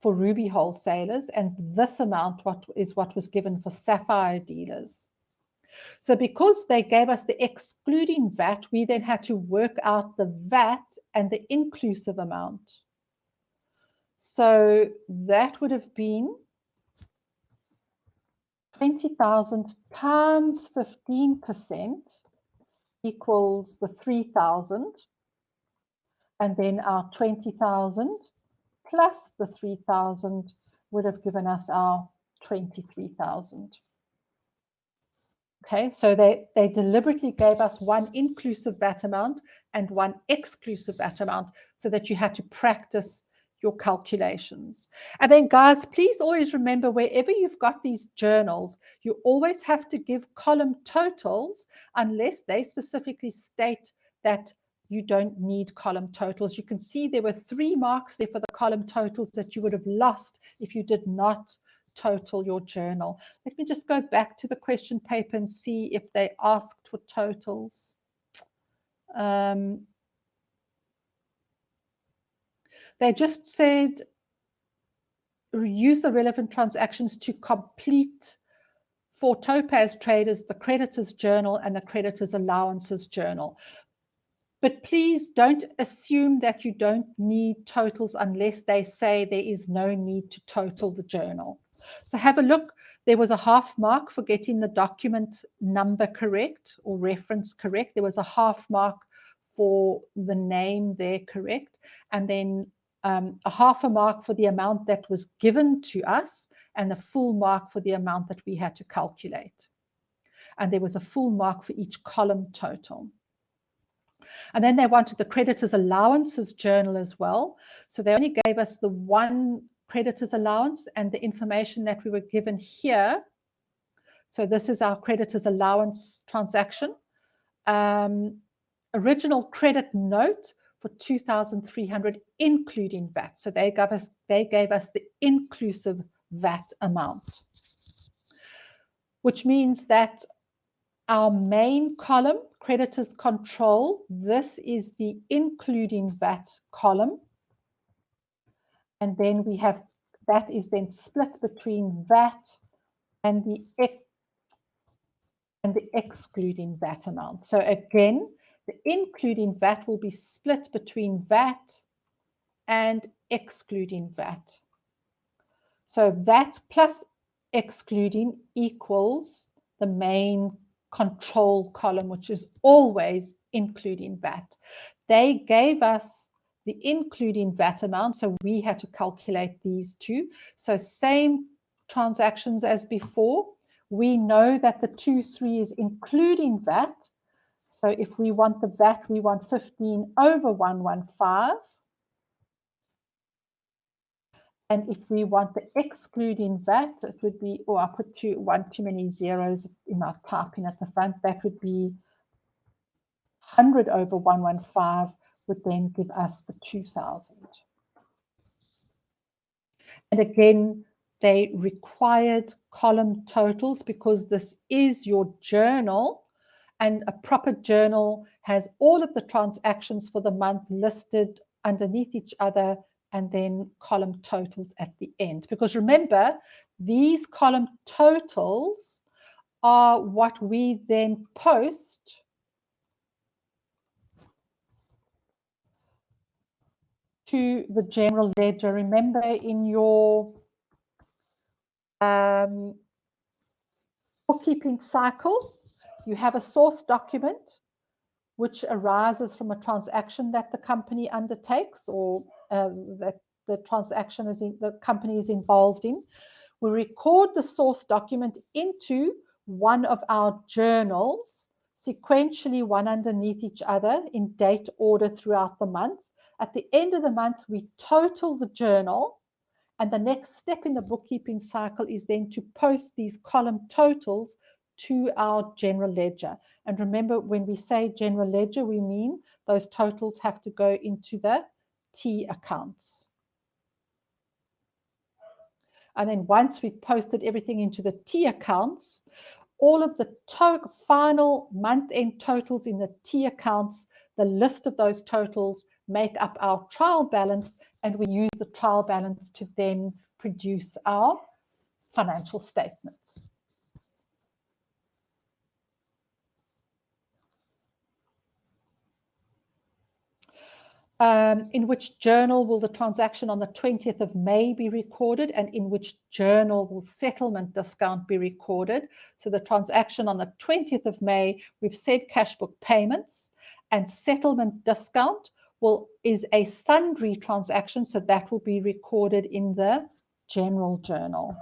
for ruby wholesalers, and this amount is what was given for sapphire dealers. So because they gave us the excluding VAT, we then had to work out the VAT and the inclusive amount. So that would have been 20,000 times 15% equals the 3,000. And then our 20,000 plus the 3,000 would have given us our 23,000. Okay, so they deliberately gave us one inclusive VAT amount and one exclusive VAT amount so that you had to practice your calculations. And then guys, please always remember, wherever you've got these journals, you always have to give column totals unless they specifically state that you don't need column totals. You can see there were 3 marks there for the column totals that you would have lost if you did not total your journal. Let me just go back to the question paper and see if they asked for totals. They just said use the relevant transactions to complete for Topaz traders the creditors journal and the creditors allowances journal. But please don't assume that you don't need totals unless they say there is no need to total the journal. So have a look. There was a half mark for getting the document number correct or reference correct. There was a half mark for the name there correct. And then a half a mark for the amount that was given to us and a full mark for the amount that we had to calculate. And there was a full mark for each column total. And then they wanted the creditors allowances journal as well. So they only gave us the one creditors allowance and the information that we were given here. So this is our creditors allowance transaction. Original credit note for 2,300 including VAT. So they gave us the inclusive VAT amount, which means that our main column, creditors control, this is the including VAT column. And then we have, that is then split between VAT and the excluding VAT amount. So again, the including VAT will be split between VAT and excluding VAT. So VAT plus excluding equals the main control column, which is always including VAT. They gave us the including VAT amount, so we had to calculate these two. So same transactions as before. We know that the 2,3 is including VAT. So if we want the VAT, we want 15 over 115. And if we want the excluding VAT, it would be, oh, I put one too many zeros in my typing at the front. That would be 100 over 115 would then give us the 2,000. And again, they required column totals because this is your journal, and a proper journal has all of the transactions for the month listed underneath each other and then column totals at the end. Because remember, these column totals are what we then post to the general ledger. Remember, in your bookkeeping cycle, you have a source document which arises from a transaction that the company undertakes, or that the transaction is the company is involved in. We record the source document into one of our journals, sequentially one underneath each other in date order throughout the month. At the end of the month, we total the journal, and the next step in the bookkeeping cycle is then to post these column totals to our general ledger. And remember, when we say general ledger, we mean those totals have to go into the T accounts. And then once we've posted everything into the T accounts, all of the final month-end totals in the T accounts, the list of those totals make up our trial balance, and we use the trial balance to then produce our financial statements. In which journal will the transaction on the 20th of May be recorded, and in which journal will settlement discount be recorded? So the transaction on the 20th of May, we've said cash book payments, and settlement discount is a sundry transaction, so that will be recorded in the general journal.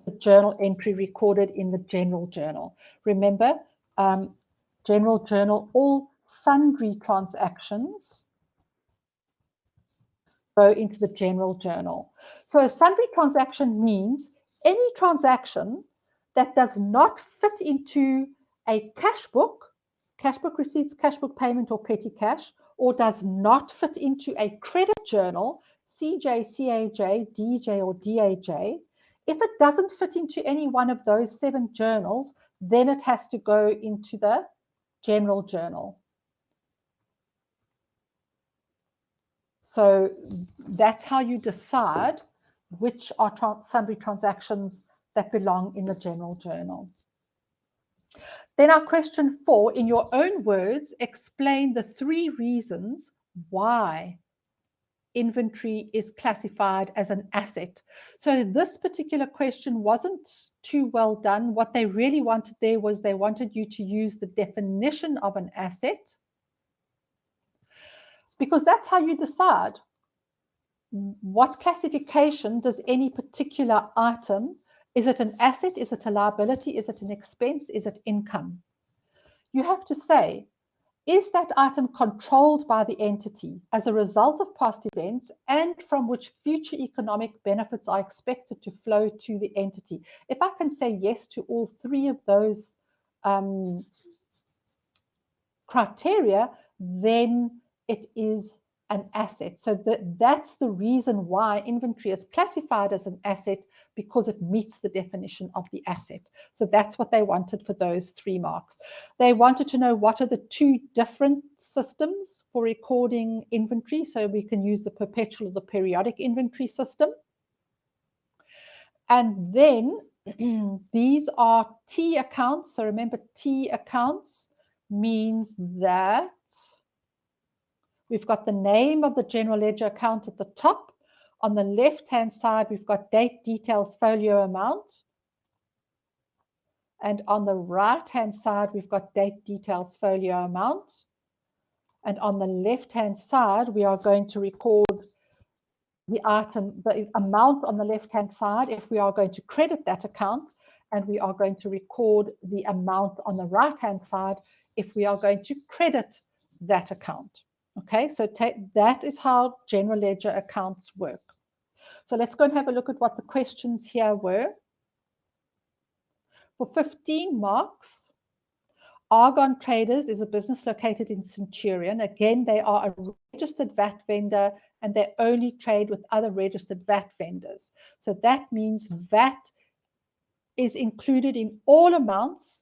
The journal entry recorded in the general journal. Remember, general journal, all sundry transactions go into the general journal. So a sundry transaction means any transaction that does not fit into a cash book receipts, cash book payment, or petty cash, or does not fit into a credit journal, CJ, CAJ, DJ, or DAJ. If it doesn't fit into any one of those 7 journals, then it has to go into the general journal. So that's how you decide which are sundry transactions that belong in the general journal. Then our question 4, in your own words, explain the 3 reasons why inventory is classified as an asset. So this particular question wasn't too well done. What they really wanted there was they wanted you to use the definition of an asset, because that's how you decide what classification does any particular item. Is it an asset? Is it a liability? Is it an expense? Is it income? You have to say, is that item controlled by the entity as a result of past events and from which future economic benefits are expected to flow to the entity? If I can say yes to all 3 of those criteria, then it is an asset. So that's the reason why inventory is classified as an asset, because it meets the definition of the asset. So that's what they wanted for those 3 marks. They wanted to know what are the 2 different systems for recording inventory. So we can use the perpetual or the periodic inventory system. And then these are T accounts. So remember, T accounts means that we've got the name of the general ledger account at the top. On the left-hand side, we've got date, details, folio amount. And on the right-hand side, we've got date, details, folio amount. And on the left-hand side, we are going to record the item, the amount on the left-hand side, if we are going to credit that account. And we are going to record the amount on the right-hand side if we are going to credit that account. Okay, so that is how general ledger accounts work. So let's go and have a look at what the questions here were. For 15 marks, Argon Traders is a business located in Centurion. Again, they are a registered VAT vendor and they only trade with other registered VAT vendors. So that means VAT is included in all amounts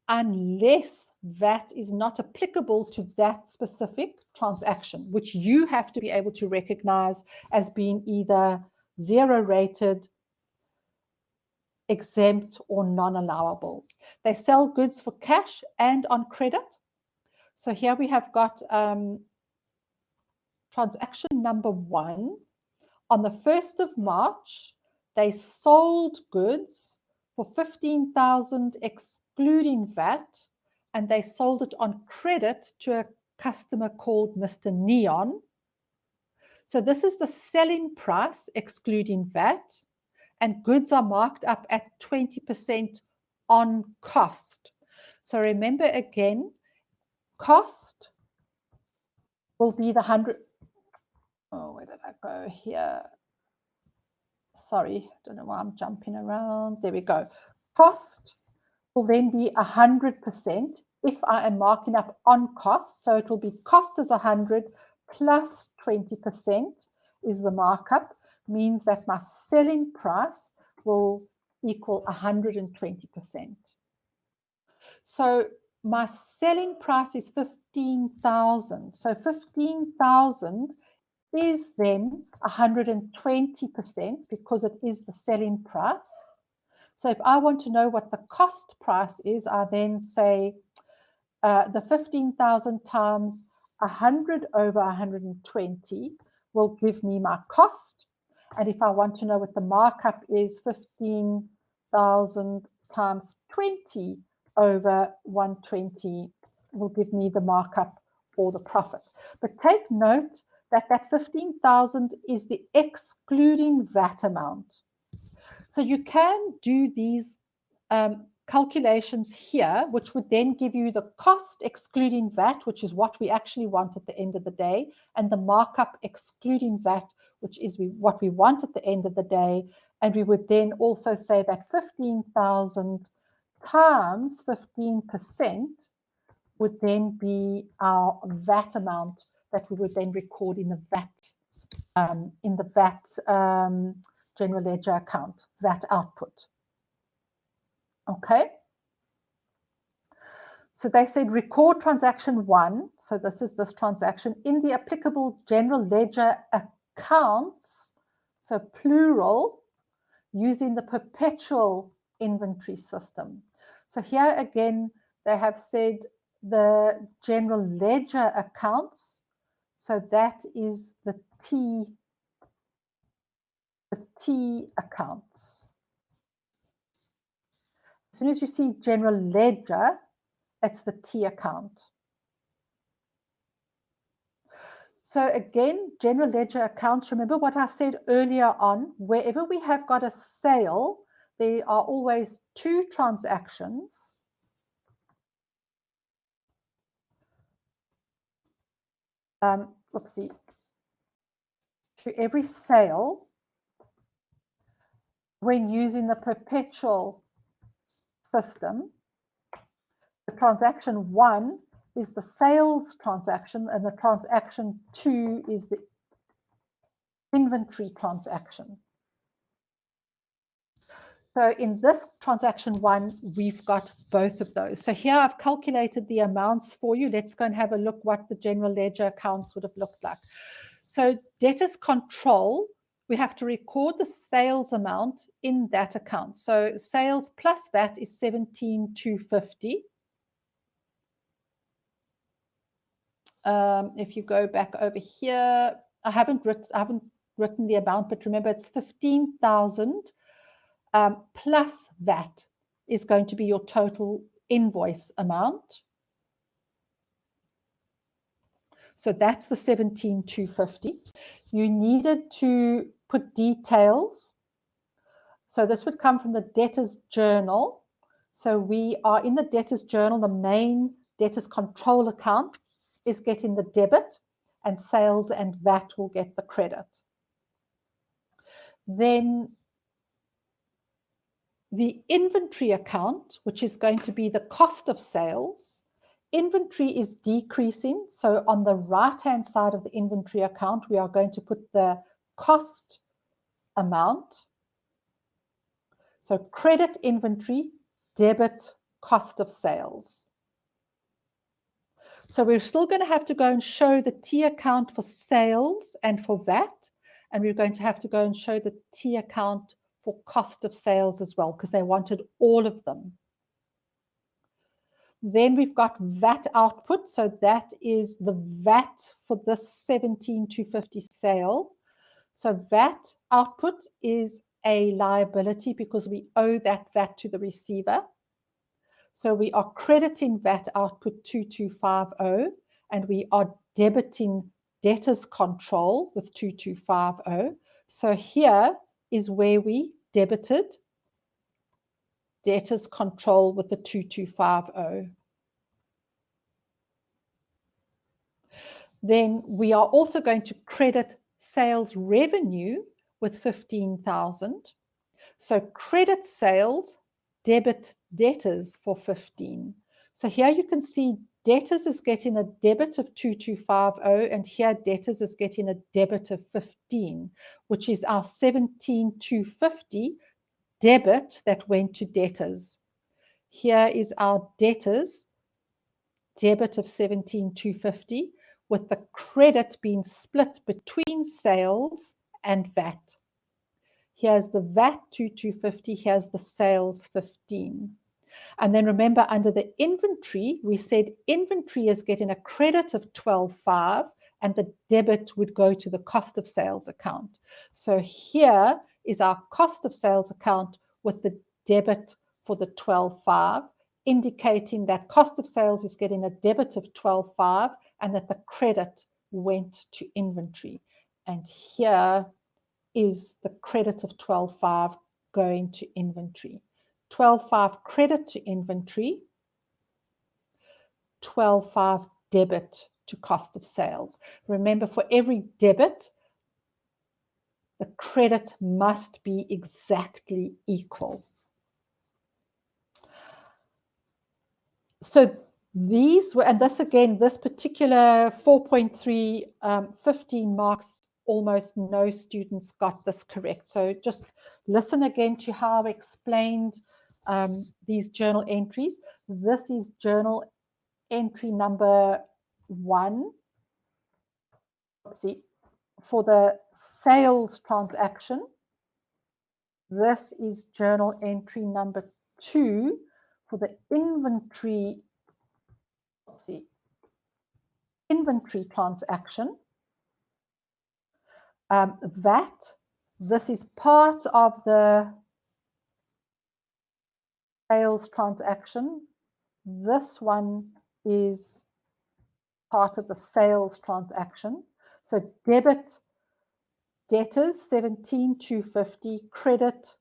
unless VAT is not applicable to that specific transaction, which you have to be able to recognize as being either 0 rated, exempt, or non-allowable. They sell goods for cash and on credit. So here we have got transaction number 1. On the 1st of March, they sold goods for $15,000 excluding VAT, and they sold it on credit to a customer called Mr. Neon. So this is the selling price excluding VAT, and goods are marked up at 20% on cost. So remember again, cost will be the 100. Oh, where did I go here? Sorry, don't know why I'm jumping around. There we go. Cost will then be 100% if I am marking up on cost. So it will be cost is 100 plus 20% is the markup, means that my selling price will equal 120%. So my selling price is 15,000. So 15,000 is then 120% because it is the selling price. So if I want to know what the cost price is, I then say the 15,000 times 100 over 120 will give me my cost. And if I want to know what the markup is, 15,000 times 20 over 120 will give me the markup or the profit. But take note that that 15,000 is the excluding VAT amount. So you can do these calculations here, which would then give you the cost excluding VAT, which is what we actually want at the end of the day, and the markup excluding VAT, which is what we want at the end of the day. And we would then also say that 15,000 times 15% would then be our VAT amount that we would then record in the VAT general ledger account, VAT output. Okay. So they said record transaction 1. So this is this transaction in the applicable general ledger accounts. So plural, using the perpetual inventory system. So here again, they have said the general ledger accounts. So that is the T accounts. As soon as you see general ledger, it's the T account. So again, general ledger accounts, remember what I said earlier on, wherever we have got a sale, there are always two transactions. Oopsie. To every sale, when using the perpetual system, the transaction 1 is the sales transaction and the transaction 2 is the inventory transaction. So in this transaction 1, we've got both of those. So here I've calculated the amounts for you. Let's go and have a look what the general ledger accounts would have looked like. So debtors control, we have to record the sales amount in that account. So sales plus VAT is 17,250. If you go back over here, I haven't written the amount, but remember it's 15,000 plus VAT is going to be your total invoice amount. So that's the 17,250. You needed to put details. So this would come from the debtors journal. So we are in the debtors journal, the main debtors control account is getting the debit and sales and VAT will get the credit. Then the inventory account, which is going to be the cost of sales, inventory is decreasing. So on the right-hand side of the inventory account, we are going to put the cost amount. So credit inventory, debit cost of sales. So we're still going to have to go and show the T account for sales and for VAT. And we're going to have to go and show the T account for cost of sales as well, because they wanted all of them. Then we've got VAT output. So that is the VAT for this 17,250 sale. So VAT output is a liability because we owe that VAT to the receiver. So we are crediting VAT output 2250 and we are debiting debtors control with 2250. So here is where we debited debtors control with the 2250. Then we are also going to credit sales revenue with 15,000. So credit sales, debit debtors for 15. So here you can see debtors is getting a debit of 2250, and here debtors is getting a debit of 15, which is our 17,250 debit that went to debtors. Here is our debtors debit of 17,250, with the credit being split between sales and VAT. Here's the VAT 2250, here's the sales 15. And then remember, under the inventory, we said inventory is getting a credit of 12,500 and the debit would go to the cost of sales account. So here is our cost of sales account with the debit for the 12,500, indicating that cost of sales is getting a debit of 12,500 and that the credit went to inventory. And here is the credit of 12,500 going to inventory. 12,500 credit to inventory, 12,500 debit to cost of sales. Remember, for every debit, the credit must be exactly equal. So these were, and this again, this particular 4.3, 15 marks, almost no students got this correct. So just listen again to how I've explained these journal entries. This is journal entry number 1. See, for the sales transaction. This is journal entry number 2 for the inventory. Let's see, inventory transaction. VAT. This is part of the sales transaction. This one is part of the sales transaction. So debit debtors 17,250, credit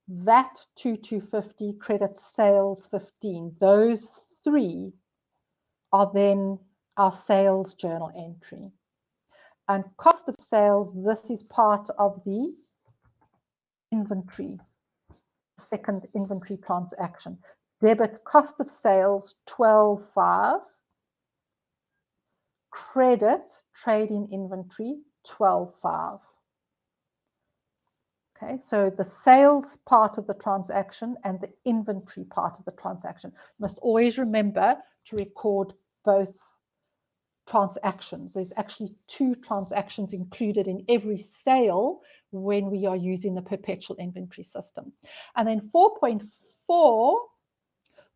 VAT 2,250, credit sales 15. Those 3 are then our sales journal entry. And cost of sales, this is part of the inventory, second inventory transaction. Debit cost of sales 12,500, credit trading inventory 12,500. Okay, so the sales part of the transaction and the inventory part of the transaction. You must always remember to record both transactions. There's actually 2 transactions included in every sale when we are using the perpetual inventory system. And then 4.4,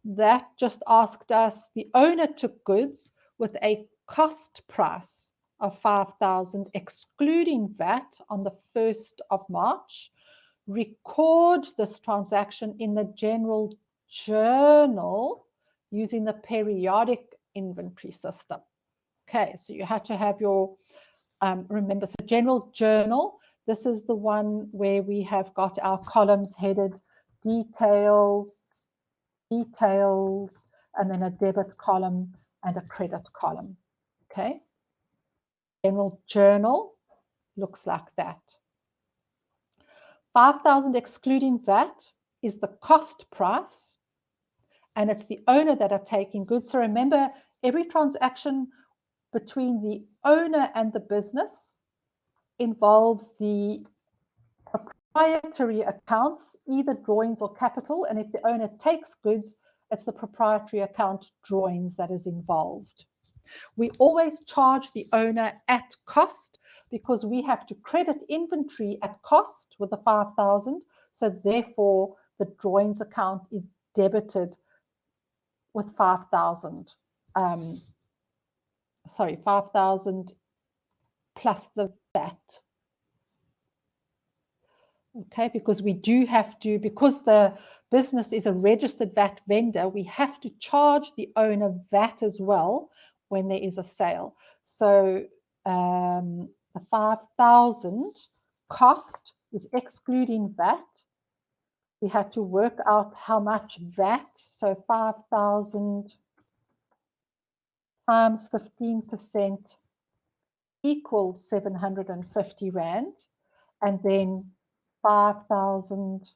that just asked us, the owner took goods with a cost price of 5,000 excluding VAT on the 1st of March. Record this transaction in the general journal using the periodic inventory system. Okay, so you had to have your, remember, so general journal, this is the one where we have got our columns headed details, details, and then a debit column and a credit column. Okay, general journal looks like that. 5,000 excluding VAT is the cost price, and it's the owner that are taking goods. So remember, every transaction between the owner and the business involves the proprietary accounts, either drawings or capital, and if the owner takes goods, it's the proprietary account drawings that is involved. We always charge the owner at cost because we have to credit inventory at cost with the 5,000. So therefore, the drawings account is debited with 5,000. 5,000 plus the VAT. Okay, because we do have to, because the business is a registered VAT vendor, we have to charge the owner VAT as well when there is a sale. So the 5,000 cost is excluding VAT. We had to work out how much VAT, so 5,000 times 15% equals 750 Rand, and then 5,000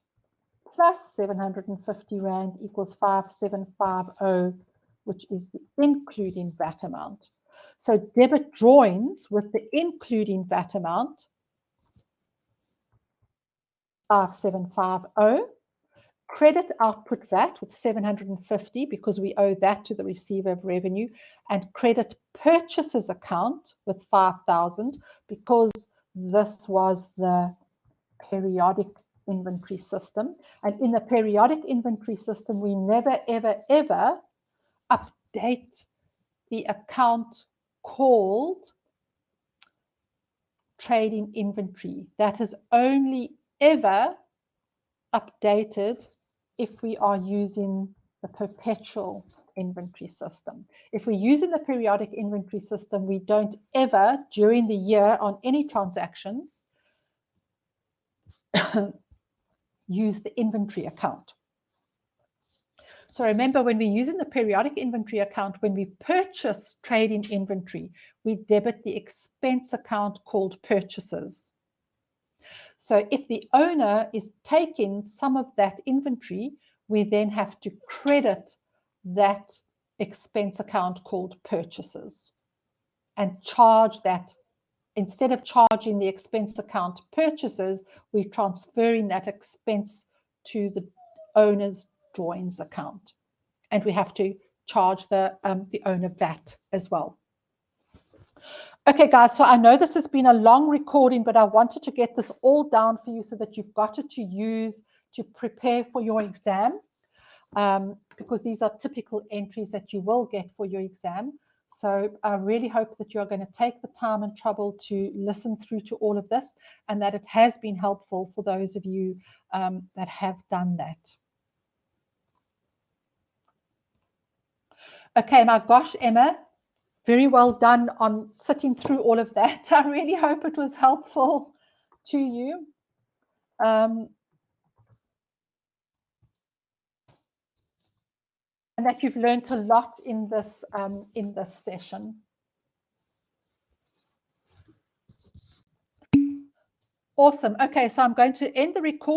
plus 750 Rand equals 5,750, which is the including VAT amount. So debit drawings with the including VAT amount, 5,750. Credit output VAT with 750 because we owe that to the receiver of revenue, and credit purchases account with 5,000 because this was the periodic inventory system. And in the periodic inventory system, we never, ever, ever update the account called trading inventory. That is only ever updated if we are using the perpetual inventory system. If we're using the periodic inventory system, we don't ever, during the year on any transactions, use the inventory account. So remember, when we're using the periodic inventory account, when we purchase trading inventory, we debit the expense account called purchases. So if the owner is taking some of that inventory, we then have to credit that expense account called purchases and charge that. Instead of charging the expense account purchases, we're transferring that expense to the owner's drawings account. And we have to charge the owner VAT as well. Okay, guys, so I know this has been a long recording, but I wanted to get this all down for you so that you've got it to use to prepare for your exam, because these are typical entries that you will get for your exam. So I really hope that you're going to take the time and trouble to listen through to all of this, and that it has been helpful for those of you that have done that. Okay, my gosh, Emma, very well done on sitting through all of that. I really hope it was helpful to you. And that you've learned a lot in this session. Awesome. Okay, so I'm going to end the recording.